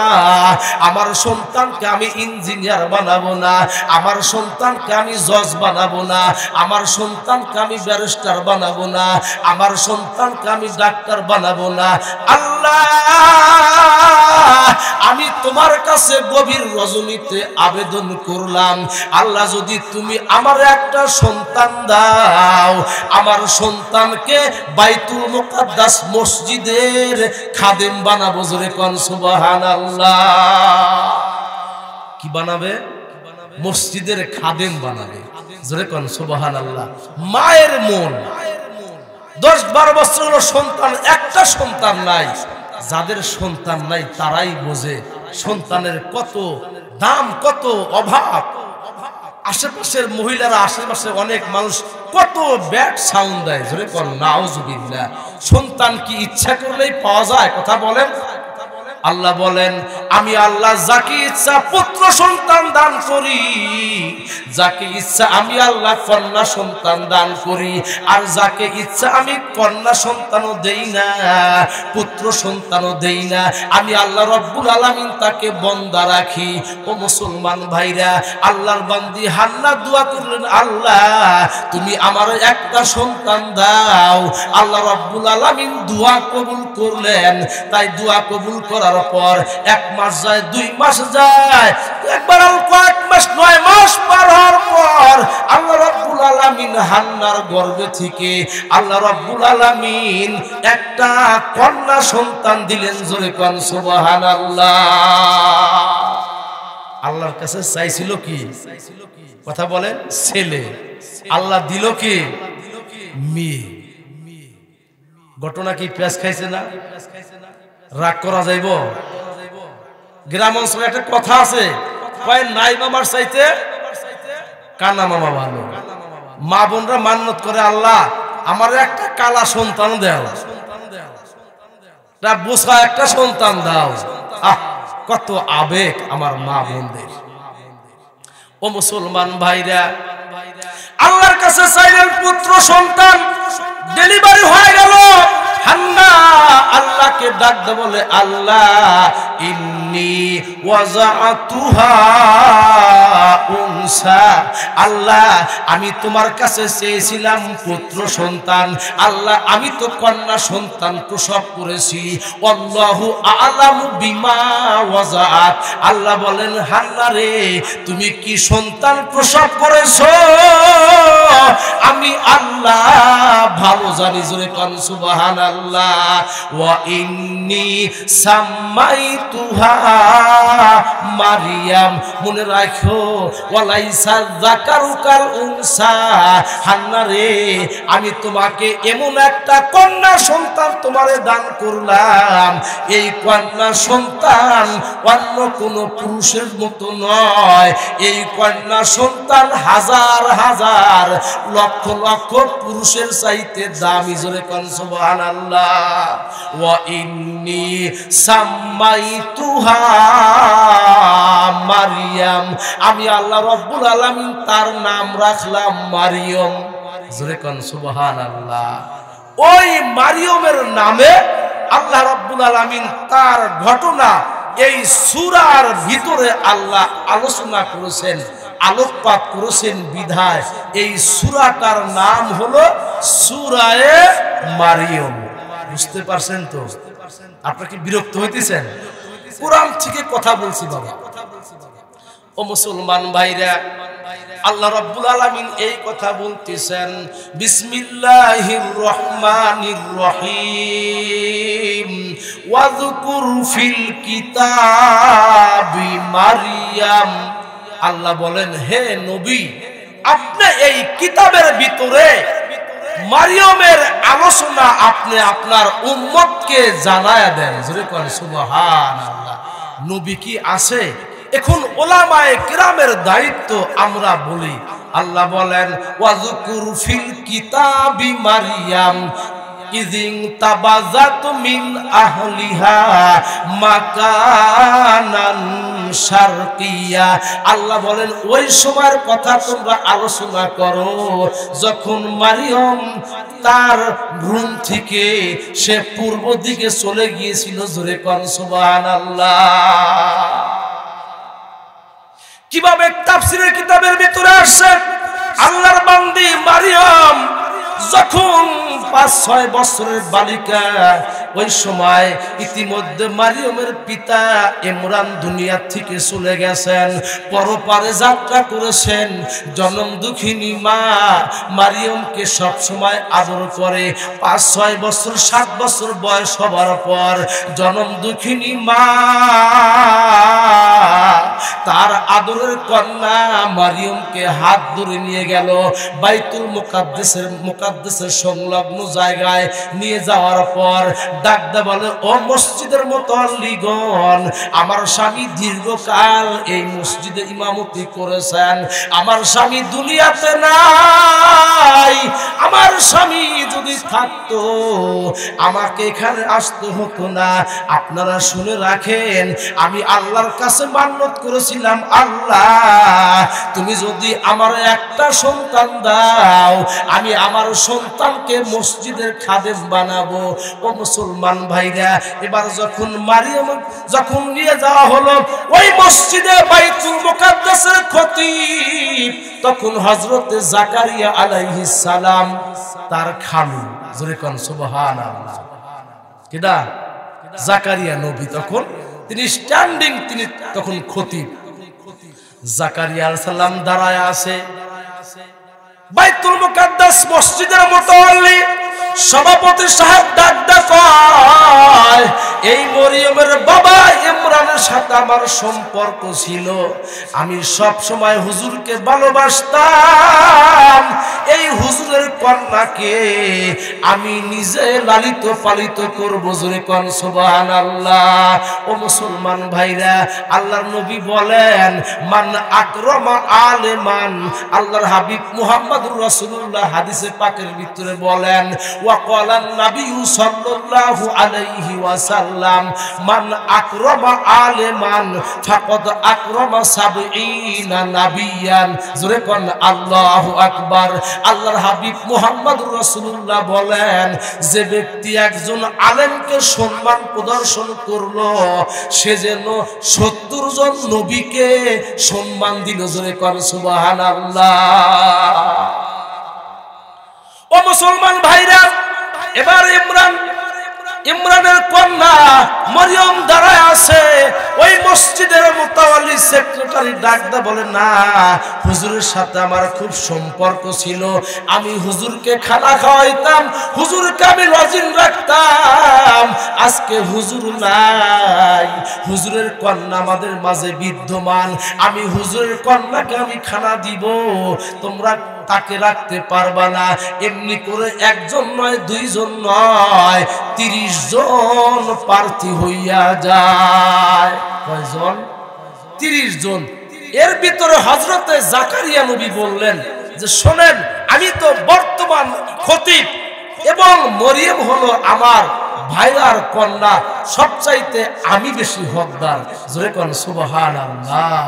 আমার সন্তানকে আমি ইঞ্জিনিয়ার বানাবো না, আমার সন্তানকে আমি জজ বানাবো না, আমার সন্তানকে আমি ব্যারিস্টার বানাবো না, আমার সন্তানকে আমি ডাক্তার বানাবো না। আল্লাহ, আমি তোমার কাছে গভীর রজনীতে আবেদন করলাম, আল্লাহ যদি তুমি আমার একটা সন্তান দাও, আমার সন্তানকে বাইতুল মুকাদ্দাস মসজিদের খাদেম বানাবো। জোরে কোন সুবহানাল্লাহ। কি বানাবে? মসজিদের খাদেম বানাবে। জোরে কোন সুবহানাল্লাহ। মায়ের মন, 10-12 বছর হলো সন্তান, একটা সন্তান নাই। যাদের সন্তান নাই তারাই বোঝে সন্তানের কত দাম, কত অভাব। আশেপাশের মহিলারা, আশেপাশে অনেক মানুষ কত ব্যাড সাউন্ড দেয়। জোরে কোন নাউজুবিল্লাহ। সন্তান কি ইচ্ছা করলেই পাওয়া যায়? কথা বলেন। আল্লাহ বলেন আমি আল্লাহ যাকে ইচ্ছা পুত্র সন্তান দান করি, যাকে ইচ্ছা আমি আল্লাহ কন্যা সন্তান দান করি, আর যাকে ইচ্ছা আমি কন্যা সন্তানও দেই না, পুত্র সন্তানও দেই না। আমি আল্লাহ রব্বুল আলামিন তাকে বন্দা রাখি। ও মুসলমান ভাইরা, আল্লাহর বান্দি হান্না দোয়া করলেন, আল্লাহ তুমি আমার একটা সন্তান দাও। আল্লাহ রব্বুল আলামিন দোয়া কবুল করলেন। তাই দোয়া কবুল করার পর 1 মাস যায়, 2 মাস যায়, একবার কয়েক মাস 9 মাস পার হওয়ার পর আল্লাহ রব্বুল আলামিন হান্নার গর্ভে থেকে আল্লাহ রব্বুল আলামিন একটা কন্যা সন্তান দিলেন। জোরে কোন সুবহানাল্লাহ। আল্লাহর কাছে চাইছিল কি? কথা বলেন, ছেলে। আল্লাহ দিল কি? মেয়ে। ঘটনা কি পেঁয়াজ খাইছে না? রাগ করা যাইব? গ্রাম অঞ্চলে একটা কথা আছে, কয় নাই মামার চাইতে কানা মামা ভালো। মা বোনরা মান্নত করে, আল্লাহ আমার একটা কালা সন্তান দাও, বোঝা একটা সন্তান দাও। কত আবেগ আমার মা বোনদের। ও মুসলমান ভাইরা, আল্লাহর কাছে চাইলেন পুত্র সন্তান, ডেলিভারি হয়ে গেল। হান্না আল্লাহকে ডাক দে, বলে আল্লাহ ইন্নী ওয়াজাতুহা উনসা। আল্লাহ আমি তোমার কাছে চেয়েছিলাম পুত্র সন্তান, আল্লাহ আমি তো কন্যা সন্তান প্রসব করেছি। আল্লাহু আ'লামু বিমা ওয়াজাত। আল্লাহ বলেন হান্না রে, তুমি কি সন্তান প্রসব করেছো? আমি আল্লাহ ভালো জানি। জোরে কান সুবহানাল্লাহ। ওয়া ইন্নী সাম্মাইতুহা মারিয়াম। মনে রাখো, ওয়ালাইসা যাকারু কাল উনসা। হান্না রে, আমি তোমাকে এমন একটা কন্যা সন্তান তোমারে দান করলাম, এই কন্যা সন্তান অন্য কোন পুরুষের মতো নয়। এই কন্যা সন্তান হাজার হাজার লক্ষ লক্ষ পুরুষের চাইতে দামি। জোরে কোন সুবহানাল্লাহ। ওয়া ইন্নী সাম্মাইতুহা মারিয়াম। আমি আল্লাহ রব্বুল আলামিন তার নাম রাখলাম মারিয়ম। জোরে কোন সুবহানাল্লাহ। ওই মারিয়মের নামে আল্লাহ রব্বুল আলামিন তার ঘটনা এই সূরার ভিতরে আল্লাহ আলোচনা করেছেন, আলোকপাত করেছেন। বিধায় এই সূরাটার নাম হলো সূরায়ে মারিয়ম। বুঝতে পারছেন তো? আপনারা কি বিরক্ত হইতেছেন? কোরআন থেকে কথা বলছি বাবা। ও মুসলমান ভাইরা, আল্লাহ রাব্বুল আলামিন এই কথা বলতেছেন, বিসমিল্লাহির রহমানির রহিম। ওয়াযকুর ফিল কিতাবি মারিয়াম। আল্লাহ বলেন, হে নবী, আপনি এই কিতাবের ভিতরে মারিয়মের আলোচনা আপনি আপনার উম্মতকে জানায়া দেন। জোরে কোন সুবহানাল্লাহ। নবী কি আছে? এখন ওলামায়ে কিরামের দায়িত্ব আমরা বলি। আল্লাহ বলেন, ওয়াযকুর ফিল কিতাবি মারিয়াম ইযিন তাবাযাত মিন আহলিহা মাকানান শারকিয়া। আল্লাহ বলেন, ওই সময়ের কথা তোমরা আলোচনা করো যখন মারিয়ম তার রুম থেকে সে পূর্ব দিকে চলে গিয়েছিল। জোরে কোন সুবহানাল্লাহ। কিভাবে তাফসীরের কিতাবের ভিতরে আসছে, আল্লাহর বান্দি মারিয়াম যখন 5-6 বছরের বালিকা, ওই সময় ইতিমধ্যে মারিয়মের পিতা ইমরান দুনিয়া থেকে চলে গেছেন, পরপারে যাত্রা করেছেন। জনম দুঃখিনী মা মারিয়মকে সব সময় আদর করে। 5-6 বছর 7 বছর বয়স হবার পর জনম দুঃখিনী মা তার আদরের কন্যা মারিয়মকে হাত ধরে নিয়ে গেল বাইতুল মুকাদ্দাসের সংলগ্ন জায়গায় নিয়ে যাওয়ার পর ডাকতে বলে, ও মসজিদের মুতাল্লিগণ, আমার স্বামী দীর্ঘকাল এই মসজিদে ইমামতি করেছেন, আমার স্বামী দুনিয়াতে নাই, আমার স্বামী যদি থাকতো আমাকে এখানে আসতে হতো না। আপনারা শুনে রাখেন, আমি আল্লাহর কাছে মান্নত করেছিলাম, আল্লাহ তুমি যদি আমার একটা সন্তান দাও, আমি আমার সন্তানকে মসজিদের খাদেম বানাবো। ও মুসলমান ভাইরা, এবার যখন মারিয়াম যখন নিয়ে যাওয়া হলো ওই মসজিদে বাইতুল মুকাদ্দাসের খতিব, তখন হযরতে জাকারিয়া আলাইহিস সালাম তার খালু, জোরে কোন সুবহানাল্লাহ, কিডা? জাকারিয়া নবী, তখন তিনি স্ট্যান্ডিং, তিনি তখন খতিব। জাকারিয়া আলাইহিস সালাম দাঁড়ায় আছে, বাইতুল মুকাদ্দাস মসজিদের মুতাওয়াল্লি সভাপতি সাহেব ডাকতে কয়, এই মরিয়মের বাবা ইমরানের সাথে আমার সম্পর্ক ছিল, আমি সব সময় হুজুরকে ভালোবাসতাম, এই হুজুরের কন্যাকে আমি নিজে লালিত পালিত করব, জোরে কোন সুবহানাল্লাহ। ও মুসলমান ভাইরা, আল্লাহর নবী বলেন, মান আকরামা আলেমান, আল্লাহর হাবিব মুহাম্মদুর রাসূলুল্লাহ হাদিসে পাকের ভিতরে বলেন, ওয়াকালা নবী সাল্লাল্লাহু আলাইহি ওয়াসাল্লাম, মান আকরামা আলেমান ফাকাদ আকরামা সাবঈনা নাবিয়ান, জোরে কোন আল্লাহু আকবার। আল্লাহর হাবিব মুহাম্মদুর রাসূলুল্লাহ বলেন, যে ব্যক্তি একজন আলেমকে সম্মান প্রদর্শন করলো, সে যেন 70 জন নবীকে সম্মান দিল, জোরে কোন সুবহানাল্লাহ। ও মুসলমান ভাইরা, এবার ইমরানের কন্যা মরিয়ম দাঁড়ায় আছে, ওই মসজিদের মুতাওয়াল্লি সেক্রেটারি ডাকদা বলে, না, হুজুরের সাথে আমার খুব সম্পর্ক ছিল, আমি হুজুরকে খানা খাওয়াইতাম, হুজুরকে আমি লজিং রাখতাম, আজকে হুজুর নাই, হুজুরের কন্যা আমাদের মাঝে বিদ্যমান, আমি হুজুরের কন্যাকে আমি খানা দিব, তোমরা তাকে রাখতে পারবা না। এমনি করে একজন নয়, দুইজন নয়, 30 জন প্রার্থী হইয়া যায়। কয়জন? 30 জন। এর ভিতরে হযরতে জাকারিয়া নবী বললেন যে, শোনেন, আমি তো বর্তমান খতিব এবং মরিয়ম হলো আমার ভাইরার কন্যা, সবচাইতে আমি বেশি হকদার, জোরে কোন সুবহানাল্লাহ।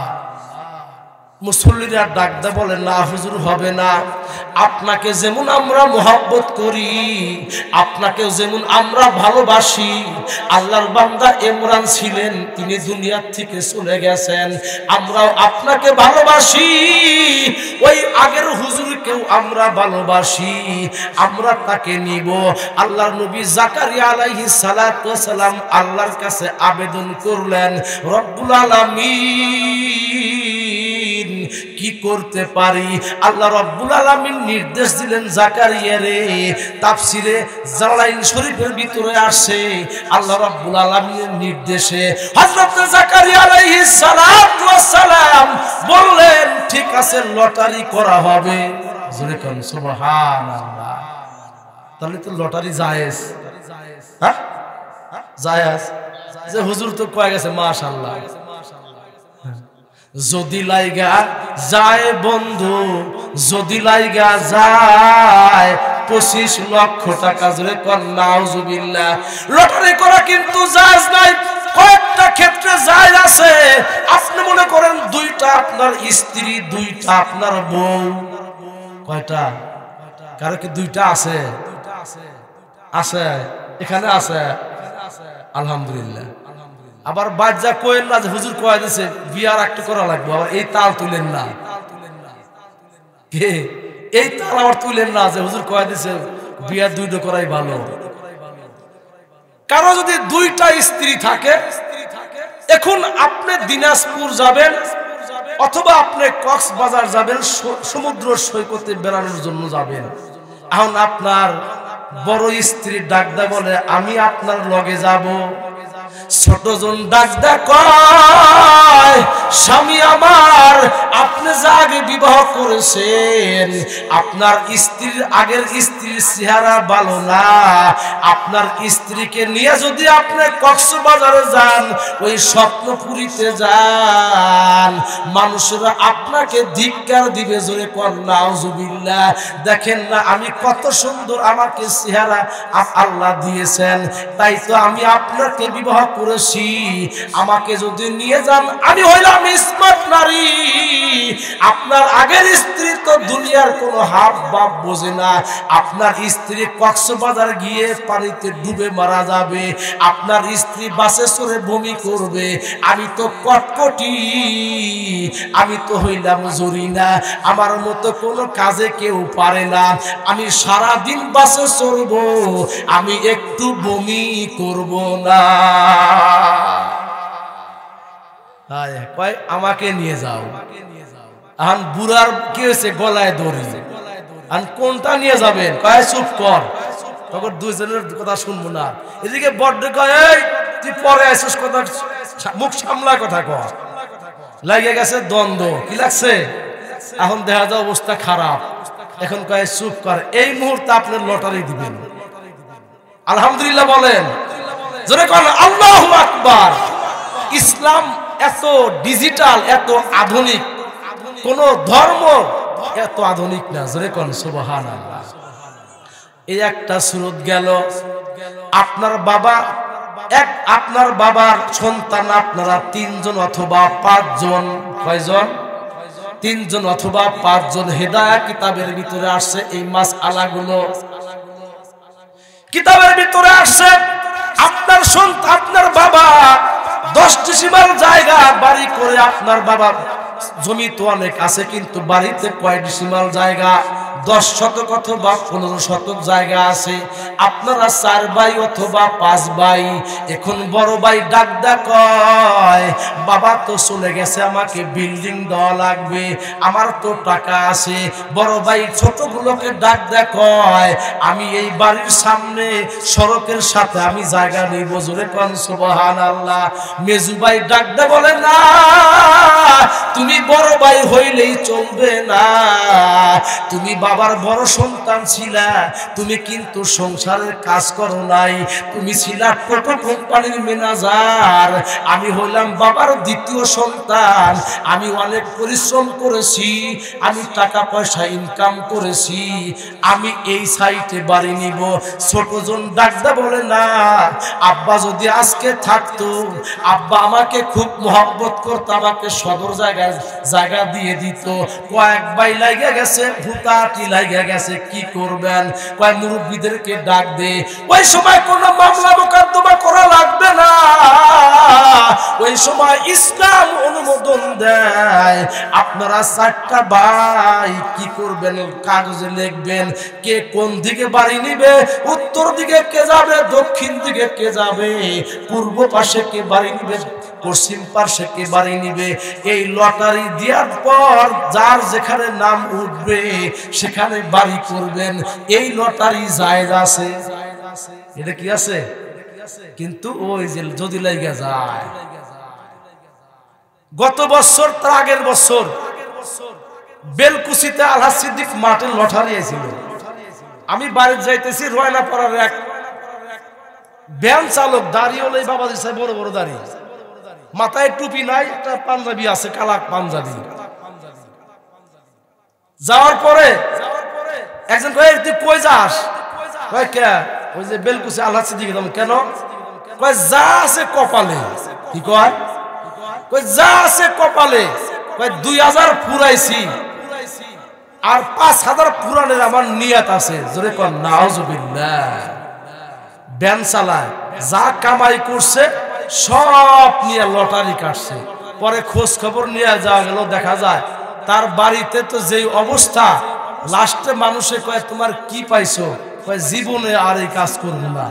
মুসল্লিরা ডাকতে বলেন, না হুজুর, হবে না, আপনাকে যেমন আমরা মহব্বত করি, আপনাকেও যেমন আমরা ভালোবাসি, আল্লাহর বান্দা ইমরান ছিলেন, তিনি দুনিয়ার থেকে চলে গেছেন, আমরাও আপনাকে ভালোবাসি, ওই আগের হুজুরকেও আমরা ভালোবাসি, আমরা তাকে নিব। আল্লাহর নবী জাকারিয়া আলাইহিস সালাতু ওয়াস সালাম আল্লাহর কাছে আবেদন করলেন, রব্বুল আলামিন, কি করতে পারি? আল্লাহ রাব্বুল আলামিন নির্দেশ দিলেন, জাকারিয়া রে, তাফসিরে জালালাইন শরীফের ভিতরে আসে, আল্লাহ রাব্বুল আলামিনের নির্দেশে হযরত জাকারিয়া আলাইহিস সালাতু ওয়াস সালাম বললেন, ঠিক আছে, লটারি করা হবে, জোরে কোন সুবহানাল্লাহ। তাহলে তো লটারি জায়েজ, হ্যাঁ জায়েজ, যে হুজুর তো কয়ে গেছে মাশাআল্লাহ। যদি লাইগা যায় বন্ধু, যদি লাইগা যায় 25 লক্ষ টাকা, জোরে কোন নাউজুবিল্লাহ। লটারি করা কিন্তু জায়েজ নাই, কয়েকটা ক্ষেত্রে জায়েজ আছে। আপনি মনে করেন 2টা আপনার স্ত্রী, 2টা আপনার বউ, কয়টা? কারো কি 2টা আছে? আছে, এখানে আছে, আলহামদুলিল্লাহ। আবার বাচ্চা কোয়েন না যে হুজুর কয়ে দিছে বিয়ার একটা করা লাগবে, আবার এই তাল তুলেন না, কে এই তাল আবার তুলেন না যে হুজুর কয়ে দিছে বিয়ার 2টা করাই ভালো। কারো যদি 2টা স্ত্রী থাকে, এখন আপনি দিনাজপুর যাবেন অথবা আপনি কক্সবাজার যাবেন, সমুদ্র সৈকতে বেড়ানোর জন্য যাবেন, এখন আপনার বড় স্ত্রী ডাকদা বলে, আমি আপনার লগে যাব, ছোটজন ডাক কয়, স্বামী আমার, আপনি যে আগে বিবাহ করেছেন, আপনার স্ত্রীর আগের স্ত্রীর চেহারা ভালো না, আপনার স্ত্রীকে নিয়ে যদি আপনি কক্সবাজারে যান, ওই স্বপ্নপুরীতে যান, মানুষেরা আপনাকে ধিক্কার দিবে, জোরে কর নাউজুবিল্লাহ। দেখেন না আমি কত সুন্দর আমাকে চেহারা আল্লাহ দিয়েছেন, তাই তো আমি আপনাকে বিবাহ করেছি, আমাকে যদি নিয়ে যান, আমি হইলাম স্মার্ট নারী। আপনার আগের স্ত্রী তো দুনিয়ার কোনো হাব বাপ বোঝে না, আপনার স্ত্রী কক্সবাজার গিয়ে পানিতে ডুবে মারা যাবে, আপনার স্ত্রী বাসে চড়ে বমি করবে, আমি তো কটকটি, আমি তো হইলাম জরিনা, আমার মতো কোনো কাজে কেউ পারে না, আমি সারাদিন বাসে চড়বো, আমি একটু বমি করব না। কয় আমাকে নিয়ে যাও। এখন বুড়ার কি হয়েছে, গলায় দড়ি, এখন কোনটা নিয়ে যাবেন? কয় চুপ কর, তখন দুইজনের কথা শুনবো না। এদিকে বড্ড কয়, এই তুই পরে আসিস, কথা মুখ সামলা কথা কর। লাগে গেছে দ্বন্দ্ব, কি লাগছে? এখন দেখা যায় অবস্থা খারাপ, এখন কয় চুপ কর, এই মুহূর্তে আপনার লটারি দিবেন। আলহামদুলিল্লাহ বলেন, জোরে কোন আল্লাহু আকবার। ইসলাম এত ডিজিটাল, এত আধুনিক, কোন ধর্ম এত আধুনিক না, জোরে কোন সুবহানাল্লাহ। এই একটা সুরত গেল। আপনার বাবা আপনার বাবার সন্তান আপনারা 3 জন অথবা 5 জন, কয়জন? 3 জন অথবা 5 জন। হেদায়া কিতাবের ভিতরে আসছে এই মাসআলাগুলো, কিতাবের ভিতরে আসছে। আপনার সন্তান, আপনার বাবা 10 ডিসিমাল জায়গা বাড়ি করে, আপনার বাবা জমি তো অনেক আছে, কিন্তু বাড়িতে কয় ডিসিমাল জায়গা? 10 শতক অথবা 15 শতক জায়গা আছে। আপনারা 4 ভাই অথবা 5 ভাই। এখন বড় ভাই ডাক কয়, বাবা তো চলে গেছে, আমাকে বিল্ডিং দেওয়া লাগবে, আমার তো টাকা আছে। বড় ভাই ছোটগুলোকে ডাক কয়, আমি এই বাড়ির সামনে সড়কের সাথে আমি জায়গা নেব, জোরে কোন সুবহানাল্লাহ। মেজু ভাই ডাক বলে, না তুমি বড় ভাই হইলেই চলবে না, তুমি বাবার বড় সন্তান ছিলা, তুমি কিন্তু সংসারের কাজ করো নাই, তুমি ছিলা টোটো কোম্পানির ম্যানেজার, আমি হইলাম বাবার দ্বিতীয় সন্তান, আমি অনেক পরিশ্রম করেছি, আমি টাকা পয়সা ইনকাম করেছি, আমি এই সাইটে বাড়ি নিব। ছোটজন ডাকদা বলে, না আব্বা যদি আজকে থাকতো, আব্বা আমাকে খুব মহব্বত করতো, আমাকে সদর জায়গা দিয়ে দিত। কয়েক ভাই লাগে গেছে, ভূতাটি লাগে গেছে, কি করবেন? কয় মুরব্বীদেরকে ডাক দে। ওই সময় কোনো মামলা মোকদ্দমা করা লাগবে না, ওই সময় ইসলাম অনুমোদন দেয়। আপনারা 4টা ভাই কি করবেন? কাগজে লিখবেন কে কোন দিকে বাড়ি নিবে, উত্তর দিকে কে যাবে, দক্ষিণ দিকে কে যাবে, পূর্ব পাশে কে বাড়ি নিবে, পশ্চিম পাশে কে বাড়ি নিবে। এই লটারি দেওয়ার পর যার যেখানে নাম উঠবে সেখানে বাড়ি করবেন। এই লটারি জায়েজ আছে, এটা কি আছে? কিন্তু ওই যে যদি লাগা যায়, গত বছর তার আগের বছর বেলকুচিতে আলহাজ সিদ্দিক মাঠে লটারি আইছিল। আমি বাড়ি যাইতেছি, রয়না পাড়ার এক ভ্যান চালক, দাঁড়িয়ে হলে বাবাজি সাহেব, বড় বড় দাড়ি, মাথায় টুপি নাই, একটা পাঞ্জাবি আছে, কালা পাঞ্জাবি। যাওয়ার পরে একজন কয়, তুই কই যাস? কয় কে? ওই যে বেলকুচি আলহাজ সিদ্দিক। কেন? কয় যা আছে কপালে। কি কয়? কয় যা আছে কপালে। কয় 2000 পুরাইছি, আর 5000 পুরানের আমার নিয়ত আছে। জোরে কর নাউজুবিল্লাহ। ভ্যান চালায়, যা কামাই করছে সব নিয়ে লটারি কাটছে। পরে খোঁজ খবর নিয়ে যাওয়া গেল, দেখা যায় তার বাড়িতে তো যেই অবস্থা, লাস্টে মানুষে কয় তোমার কি পাইছো? কয় জীবনে আর এই কাজ করবো না।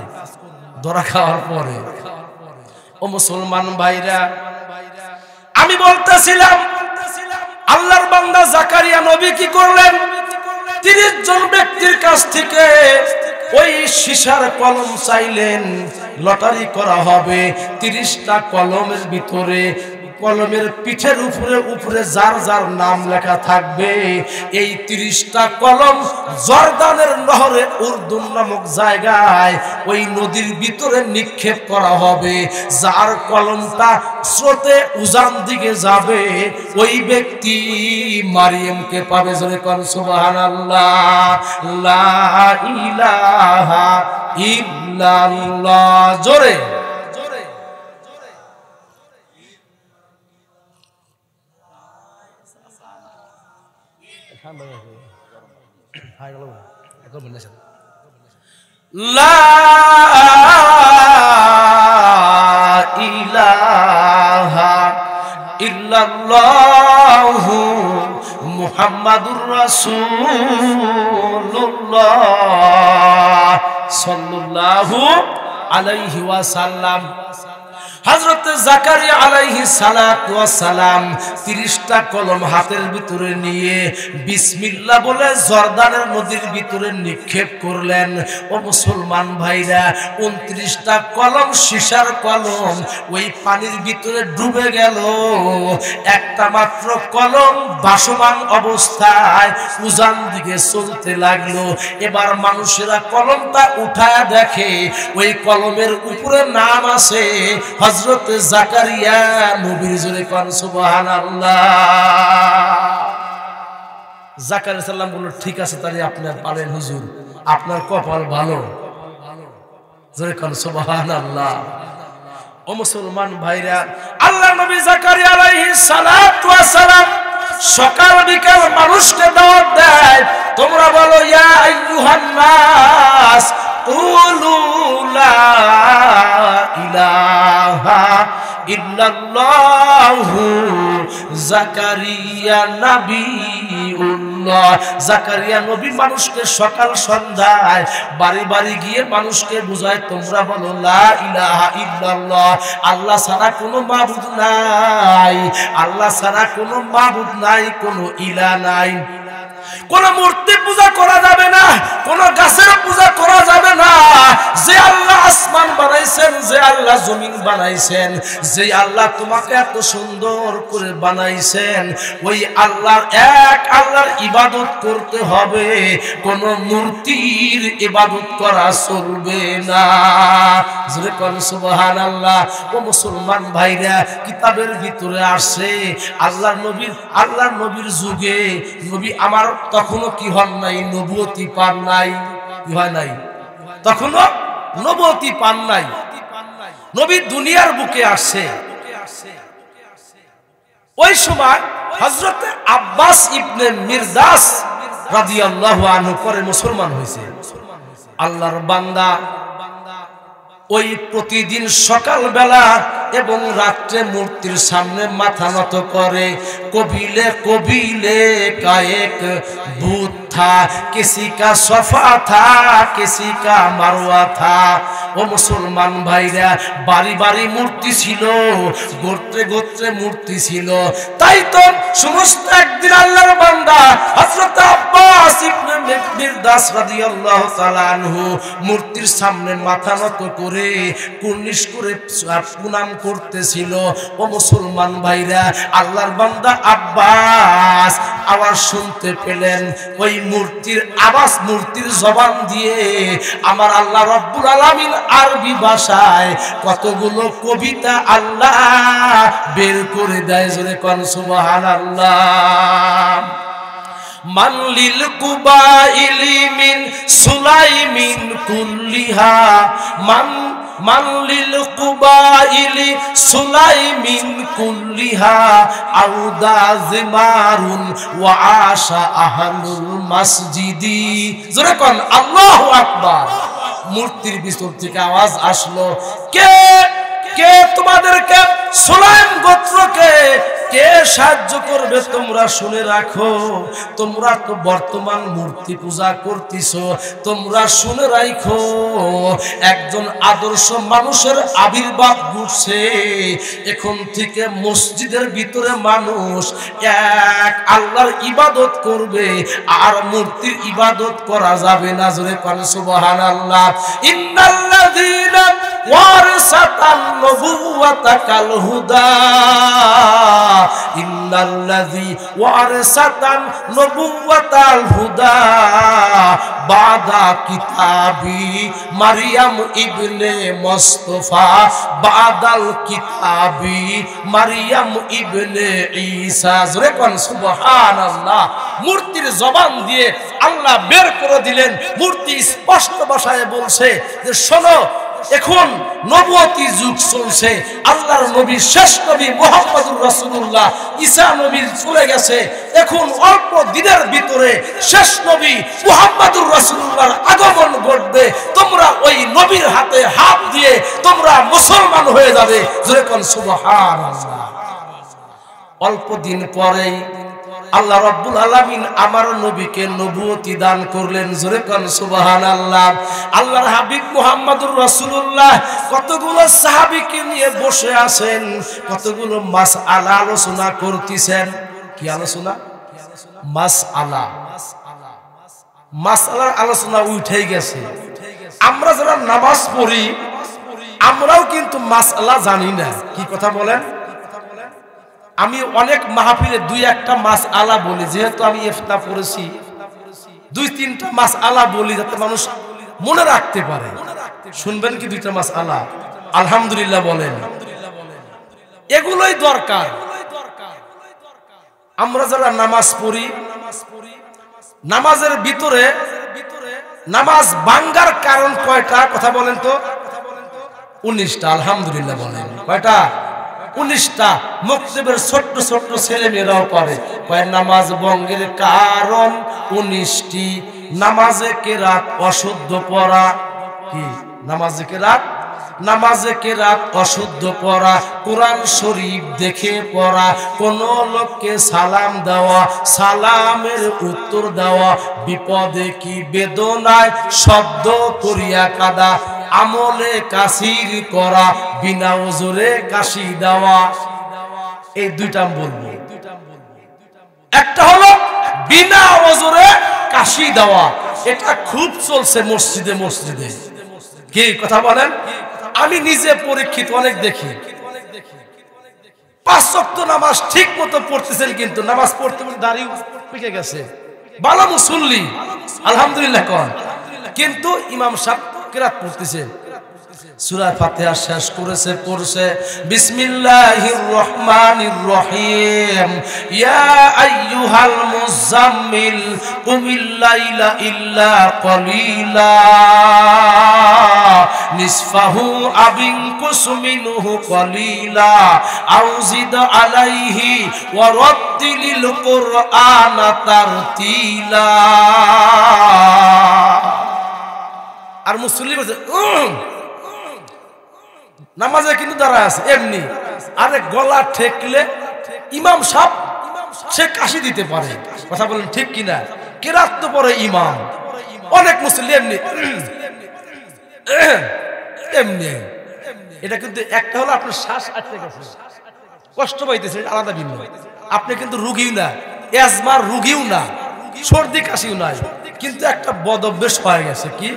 ধরা খাওয়ার পরে ও মুসলমান ভাইরা, আমি বলতেছিলাম আল্লাহর বান্দা জাকারিয়া নবী কি করলেন? 30 জন ব্যক্তির কাছ থেকে ওই সীসার কলম চাইলেন, লটারি করা হবে 30টা কলমের ভিতরে, কলমের পিঠের উপরে উপরে যার যার নাম লেখা থাকবে, এই 30টা কলম জর্দানের নহরে উর্দুন নামক জায়গায় ওই নদীর ভিতরে নিক্ষেপ করা হবে। যার কলমটা স্রোতে উজান দিকে যাবে ওই ব্যক্তি মারিয়ামকে পাবে। জোরে কোন সুবহানাল্লাহ, লা ইলাহা ইল্লাল্লাহ, জোরে। লা ইলাহা ইল্লাল্লাহু মুহাম্মাদুর রাসূলুল্লাহ সাল্লাল্লাহু আলাইহি ওয়াসাল্লাম। হযরত জাকারিয়া আলাইহিস সালাতু ওয়াস সালাম 30টা কলম হাতের ভিতরে নিয়ে বিসমিল্লাহ বলে জর্দানের নদীর ভিতরে নিক্ষেপ করলেন। ও মুসলমান ভাইরা, 29টা কলম সীসার কলম ওই পানির ভিতরে ডুবে গেল। একটা মাত্র কলম ভাসমান অবস্থায় উজান দিকে চলতে লাগলো। এবার মানুষেরা কলমটা উঠায়া দেখে ওই কলমের উপরে নাম আছে হযরত জাকারিয়া নবীর। জোরে কোন সুবহানাল্লাহ। জাকারিয়া সাল্লাম বলল, ঠিক আছে তাহলে আপনি পারেন হুজুর, আপনার কপাল ভালো। জোরে কোন সুবহানাল্লাহ। ও মুসলমান ভাইরা, আল্লাহ নবী জাকারিয়া আলাইহিস সালাতু ওয়াস সালাম সকাল বিকাল মানুষকে দাওয়াত দেয়, তোমরা বলো ইয়া আইয়ুহান নাস কুলু লা ইলাহা ইল্লাল্লাহু জাকারিয়া নবিউল্লাহ। জাকারিয়া নবী মানুষকে সকাল সন্ধ্যায় বাড়ি বাড়ি গিয়ে মানুষকে বুঝায়, তোমরা বলো লা ইলাহা ইল্লাল্লাহ, আল্লাহ ছাড়া কোনো মাবুদ নাই, আল্লাহ ছাড়া কোনো মাবুদ নাই, কোনো ইলাহ নাই। কোন মূর্তি পূজা করা যাবে না, কোন গাছের পূজা করা যাবে না। যে আল্লাহ আসমান বানাইছেন, যে আল্লাহ জমিন বানাইছেন, যে আল্লাহ তোমাকে এত সুন্দর করে বানাইছেন, ওই আল্লাহর এক আল্লাহর ইবাদত করতে হবে, কোন মূর্তির ইবাদত করা চলবে না। জোরে কোন সুবহানাল্লাহ। ও মুসলমান ভাইরা, কিতাবের ভিতরে আসে আল্লাহর নবীর যুগে নবী আমার তখনও কি হন নাই, নবুয়তি পান নাই। কি হয় নাই? তখনও নবুয়তি পান নাই। নবী দুনিয়ার বুকে আসে। ওই সময় হযরত আব্বাস ইবনে মিরদাস রাদিয়াল্লাহু আনহু পরে মুসলমান হয়েছে। আল্লাহর বান্দা ওই প্রতিদিন সকালবেলা এবং রাত্রে মূর্তির সামনে মাথা নত করে। কবিলে কবিলে কায়েক ভূত था, किसी का सफा था, किसी का मारवा था। ও মুসলমান ভাইরা, বাড়ি বাড়ি মূর্তি ছিল, গোত্রে গোত্রে মূর্তি ছিল। তাই তো সমস্ত একদিন আল্লাহর বান্দা হযরত আব্বাস ইবনে মিরদাস রাদিয়াল্লাহু তাআলা আনহু মূর্তির সামনে মাথা নত করে কুর্নিশ করে প্রণাম করতেছিল। ও মুসলমান ভাইরা, আল্লাহর বান্দা আব্বাস আওয়াজ শুনতে পেলেন। ওই মূর্তির আওয়াজ, মূর্তির জবান দিয়ে আমার আল্লাহ রব্বুল আলামিন আরবি ভাষায় কতগুলো কবিতা আল্লাহ বের করে দেয়। জোরে কোন সুবহানাল্লাহ। মান লিল কুবাইলি মিন সুলাইমিন কুল্লিহা, মান লিল কুবাইলি সুলাইমিন কুল্লিহা আউদা জিমারুন ওয়া আশা আহলুল মসজিদি। জোরে কোন আল্লাহু আকবার। মূর্তির ভিতর থেকে আওয়াজ আসলো, কে কে তোমাদেরকে সুলাইম গোত্রকে কে সাহায্য করবে তোমরা শুনে রাখো। তোমরা তো বর্তমান মূর্তি পূজা করতেছো, তোমরা শুনে রাখো একজন আদর্শ মানুষের আবির্ভাব ঘটছে। এখন থেকে মসজিদের ভিতরে মানুষ এক আল্লাহর ইবাদত করবে, আর মূর্তির ইবাদত করা যাবে না। জোরে বলেন সুবহানাল্লাহ। ইন্নাল্লাযীনা ওয়ারাসাতান নবুওয়াতা কাল হুদা, ইন্নাল্লাযী ওয়ারাসাতান নবুওয়াতাল হুদা বাদা কিতাবি মারিয়াম ইবনে মুস্তাফা বাদাল কিতাবি মারিয়াম ইবনে ঈসা। জোরে কোন সুবহানাল্লাহ। মূর্তির জবান দিয়ে আল্লাহ বের করে দিলেন। মূর্তি স্পষ্ট ভাষায় বলছে যে শোনো, এখন নবুয়তি যুগ চলছে। আল্লাহর নবী শেষ নবী মুহাম্মদুর রাসূলুল্লাহ ঈসা নবী চলে গেছে। এখন অল্প দিনের ভিতরে শেষ নবী মুহাম্মদুর রাসূলুল্লাহর আগমন ঘটবে। তোমরা ওই নবীর হাতে হাত দিয়ে তোমরা মুসলমান হয়ে যাবে। জোরে কোন সুবহানাল্লাহ। অল্প দিন পরেই আল্লাহ রাব্বুল আলামিন আমার নবীকে নবুয়তি দান করলেন। জোরে কোন সুবহানাল্লাহ। আল্লাহর হাবিব মুহাম্মদুর রাসূলুল্লাহ কতগুলো সাহাবীকে নিয়ে বসে আছেন, কতগুলো মাসআলা আলোচনা করতেছেন। কি আলোচনা? মাসআলা। মাসআলার আলোচনা উঠেই গেছে। আমরা যারা নামাজ পড়ি আমরাও কিন্তু মাসআলা জানি না। কি কথা বলেন? আমি অনেক মাহফিলে দুই একটা মাসআলা বলি, যেহেতু আমি ইফতা পড়েছি, দুই তিনটা মাসআলা বলি যাতে মানুষ মনে রাখতে পারে। শুনবেন কি দুইটা মাসআলা? আলহামদুলিল্লাহ বলেন। এগুলোই দরকার। আমরা যারা নামাজ পড়ি, নামাজের ভিতরে নামাজ ভাঙ্গার কারণ কয়টা? কথা বলেন তো। 19টা। আলহামদুলিল্লাহ বলেন। কয়টা? 19টা। মুক্তিবের ছোট্ট ছোট্ট ছেলে মেয়েরাও পারে। কয় নামাজ ভঙ্গের কারণ 19টি। নামাজে কেরাত অশুদ্ধ পড়া। কি? নামাজে কেরাত? নামাজে কেরাত অশুদ্ধ পড়া, কোরআন শরীফ দেখে পড়া, কোন লোককে সালাম দেওয়া, সালামের উত্তর দেওয়া, বিপদে কি বেদনায় শব্দ করিয়া কাদা, আমলে কাসির করা, বিনা ওজরে কাশি দেওয়া। এই দুইটা বলবো। একটা হলো বিনা ওজরে কাশি দেওয়া। এটা খুব চলছে মসজিদে মসজিদে। কি কথা বলেন? আমি নিজে পরীক্ষিত, অনেক দেখি। 5 ওয়াক্ত নামাজ ঠিক মতো পড়তেছেন, কিন্তু নামাজ পড়তে দাড়ি পেকে গেছে, ভালো মুসল্লি আলহামদুলিল্লাহ কোন, কিন্তু ইমাম সাহেব কিরাত পড়তেছে, সূরা ফাতিহা শেষ করেছে, পড়ছে বিসমিল্লাহির রহমানির রহিম, ইয়া আইয়ুহাল মুজাম্মিল কুমিল লাইলা ইল্লা কলিলা নিসফাহু আবিনকুস মিনহু কলিলা আও জিদ আলাইহি ওয়া রাত্তিলিল কুরআনা তারতিলা। আর মুসল্লি বলছে নামাজে কিন্তু দাঁড়ায় আছে এমনি, আরে গলা ঠেকলে ইমাম সাহেব সে কাশি দিতে পারে। কথা বলেন ঠিক কিনা? কেরাত তো পরে ইমাম, অনেক মুসল্লি এমনি এমনি। এটা কিন্তু একটা হলো আপনার শ্বাস আটকে গেছে, কষ্ট পাইতেছে, আলাদা ভিন্ন। আপনি কিন্তু রুগীও না, এজমার রুগীও না, সর্দি কাশিও নাই, কিন্তু একটা বদ অভ্যাস হয়ে গেছে। কি?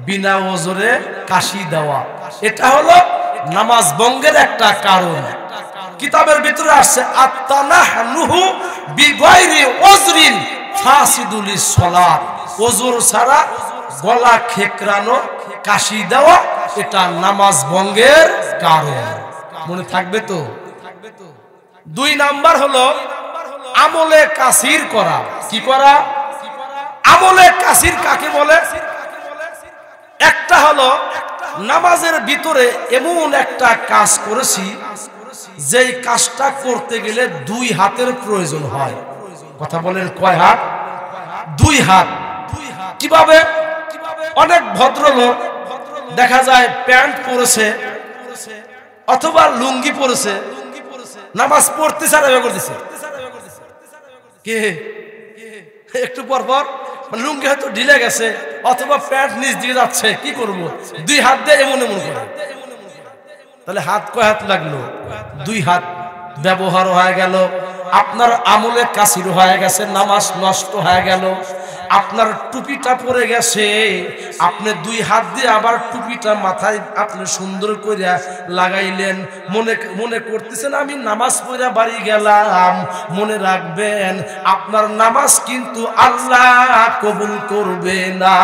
বিনা ওজরে কাশি দেওয়া। এটা হলো নামাজ ভঙ্গের একটা কারণ। কিতাবের ভিতরে আসছে আত-তানাহনুহু বিগাইরি ওজরিন ফাসিদুল সালাত, ওজর ছাড়া গলা খেকরানো, কাশি দেওয়া, এটা নামাজ ভঙ্গের কারণ। মনে থাকবে তো? 2 নাম্বার হলো আমলে কাসির করা। কি করা? আমলে কাসির কাকে বলে? একটা হলো নামাজের ভিতরে এমন একটা কাজ করেছি যেই কাজটা করতে গেলে 2 হাতের প্রয়োজন হয়। কথা বলেন কয় হাত? 2 হাত। কিভাবে? অনেক ভদ্রলোক দেখা যায় প্যান্ট পরেছে অথবা লুঙ্গি পরেছে, নামাজ পড়তেছে আর এভাবে করতেছে কে একটু পর পর লুঙ্গি হয়তো ঢিলে গেছে অথবা প্যান্ট নিচ দিয়ে যাচ্ছে, কি করব, দুই হাত দিয়ে এমন এমন করে। তাহলে হাত কয় হাত লাগলো? দুই হাত ব্যবহার হয়ে গেল, আপনার আমলে কাসির হয়ে গেছে, নামাজ নষ্ট হয়ে গেল। আপনার টুপিটা পরে গেছে, আপনি দুই হাত দিয়ে আবার টুপিটা মাথায় আপনি সুন্দর করে লাগাইলেন, মনে করতেছেন আমি নামাজ পড়ে বাড়ি গেলাম। মনে রাখবেন আপনার নামাজ কিন্তু আল্লাহ কবুল করবে না।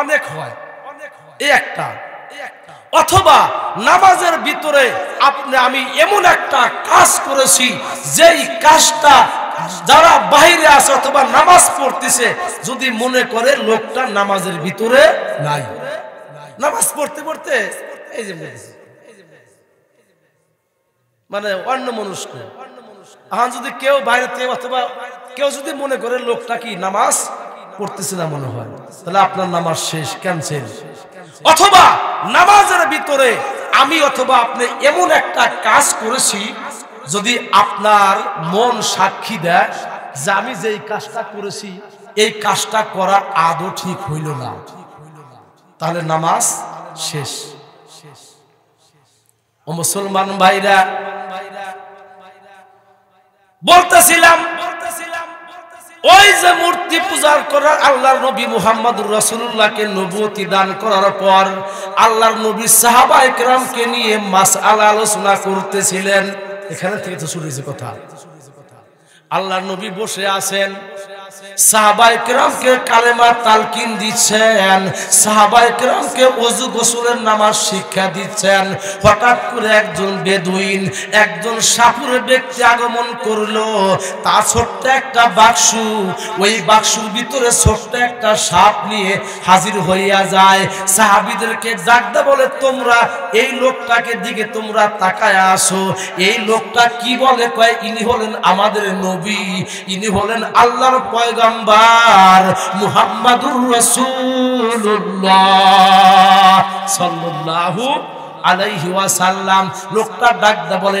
অনেক হয় এই একটা। অথবা নামাজের ভিতরে আমি এমন একটা কাজ করেছি যেই কাজটা যারা বাইরে আছে অথবা নামাজ পড়তেছে যদি মনে করে লোকটা নামাজের ভিতরে নাই, নামাজ পড়তে পড়তে এই যে মানে অন্য মনস্ক, যদি কেউ বাইরে থেকে অথবা কেউ যদি মনে করে লোকটা কি নামাজ পড়তেছে না মনে হয়, তাহলে আপনার নামাজ শেষ, ক্যান্সেল। অথবা নামাজের ভিতরে আমি অথবা আপনি এমন একটা কাজ করেছি যদি আপনার মন সাক্ষী দেয় যে আমি যেই কাজটা করেছি এই কাজটা করা আদৌ ঠিক হইল না, তাহলে নামাজ শেষ। ও মুসলমান ভাইরা, বলতেছিলাম ওই যে মূর্তি পূজার করার আল্লাহর নবী মুহাম্মদুর রাসূলুল্লাহকে নবুয়তি দান করার পর আল্লাহর নবী সাহাবায়ে কেরামকে নিয়ে মাসআলা আলোচনা করতেছিলেন। এখানে থেকে তো শুরু হয়েছে কথা। আল্লাহর নবী বসে আছেন, সাহাবায়ে কেরামকে কালেমা তালকিন দিচ্ছেন, সাহাবায়ে কেরামকে ওযু গোসলের নামাজ শিক্ষা দিচ্ছেন। হঠাৎ করে একজন বেদুইন, একজন সাপুরে ব্যক্তি আগমন করলো। তার ছোট্ট একটা বাক্স, ওই বাক্সের ভিতরে ছোট্ট একটা সাপ নিয়ে হাজির হইয়া যায়। সাহাবীদেরকে ডাকতে বলে, তোমরা এই লোকটাকে দিকে তোমরা তাকায় আসো। এই লোকটা কি বলে? কয় ইনি হলেন আমাদের নবী, ইনি হলেন আল্লাহর পয়গম্বর মুহাম্মাদুর রাসূলুল্লাহ সাল্লাল্লাহু আলাইহি ওয়াসাল্লাম। লোকটা ডাকতে বলে,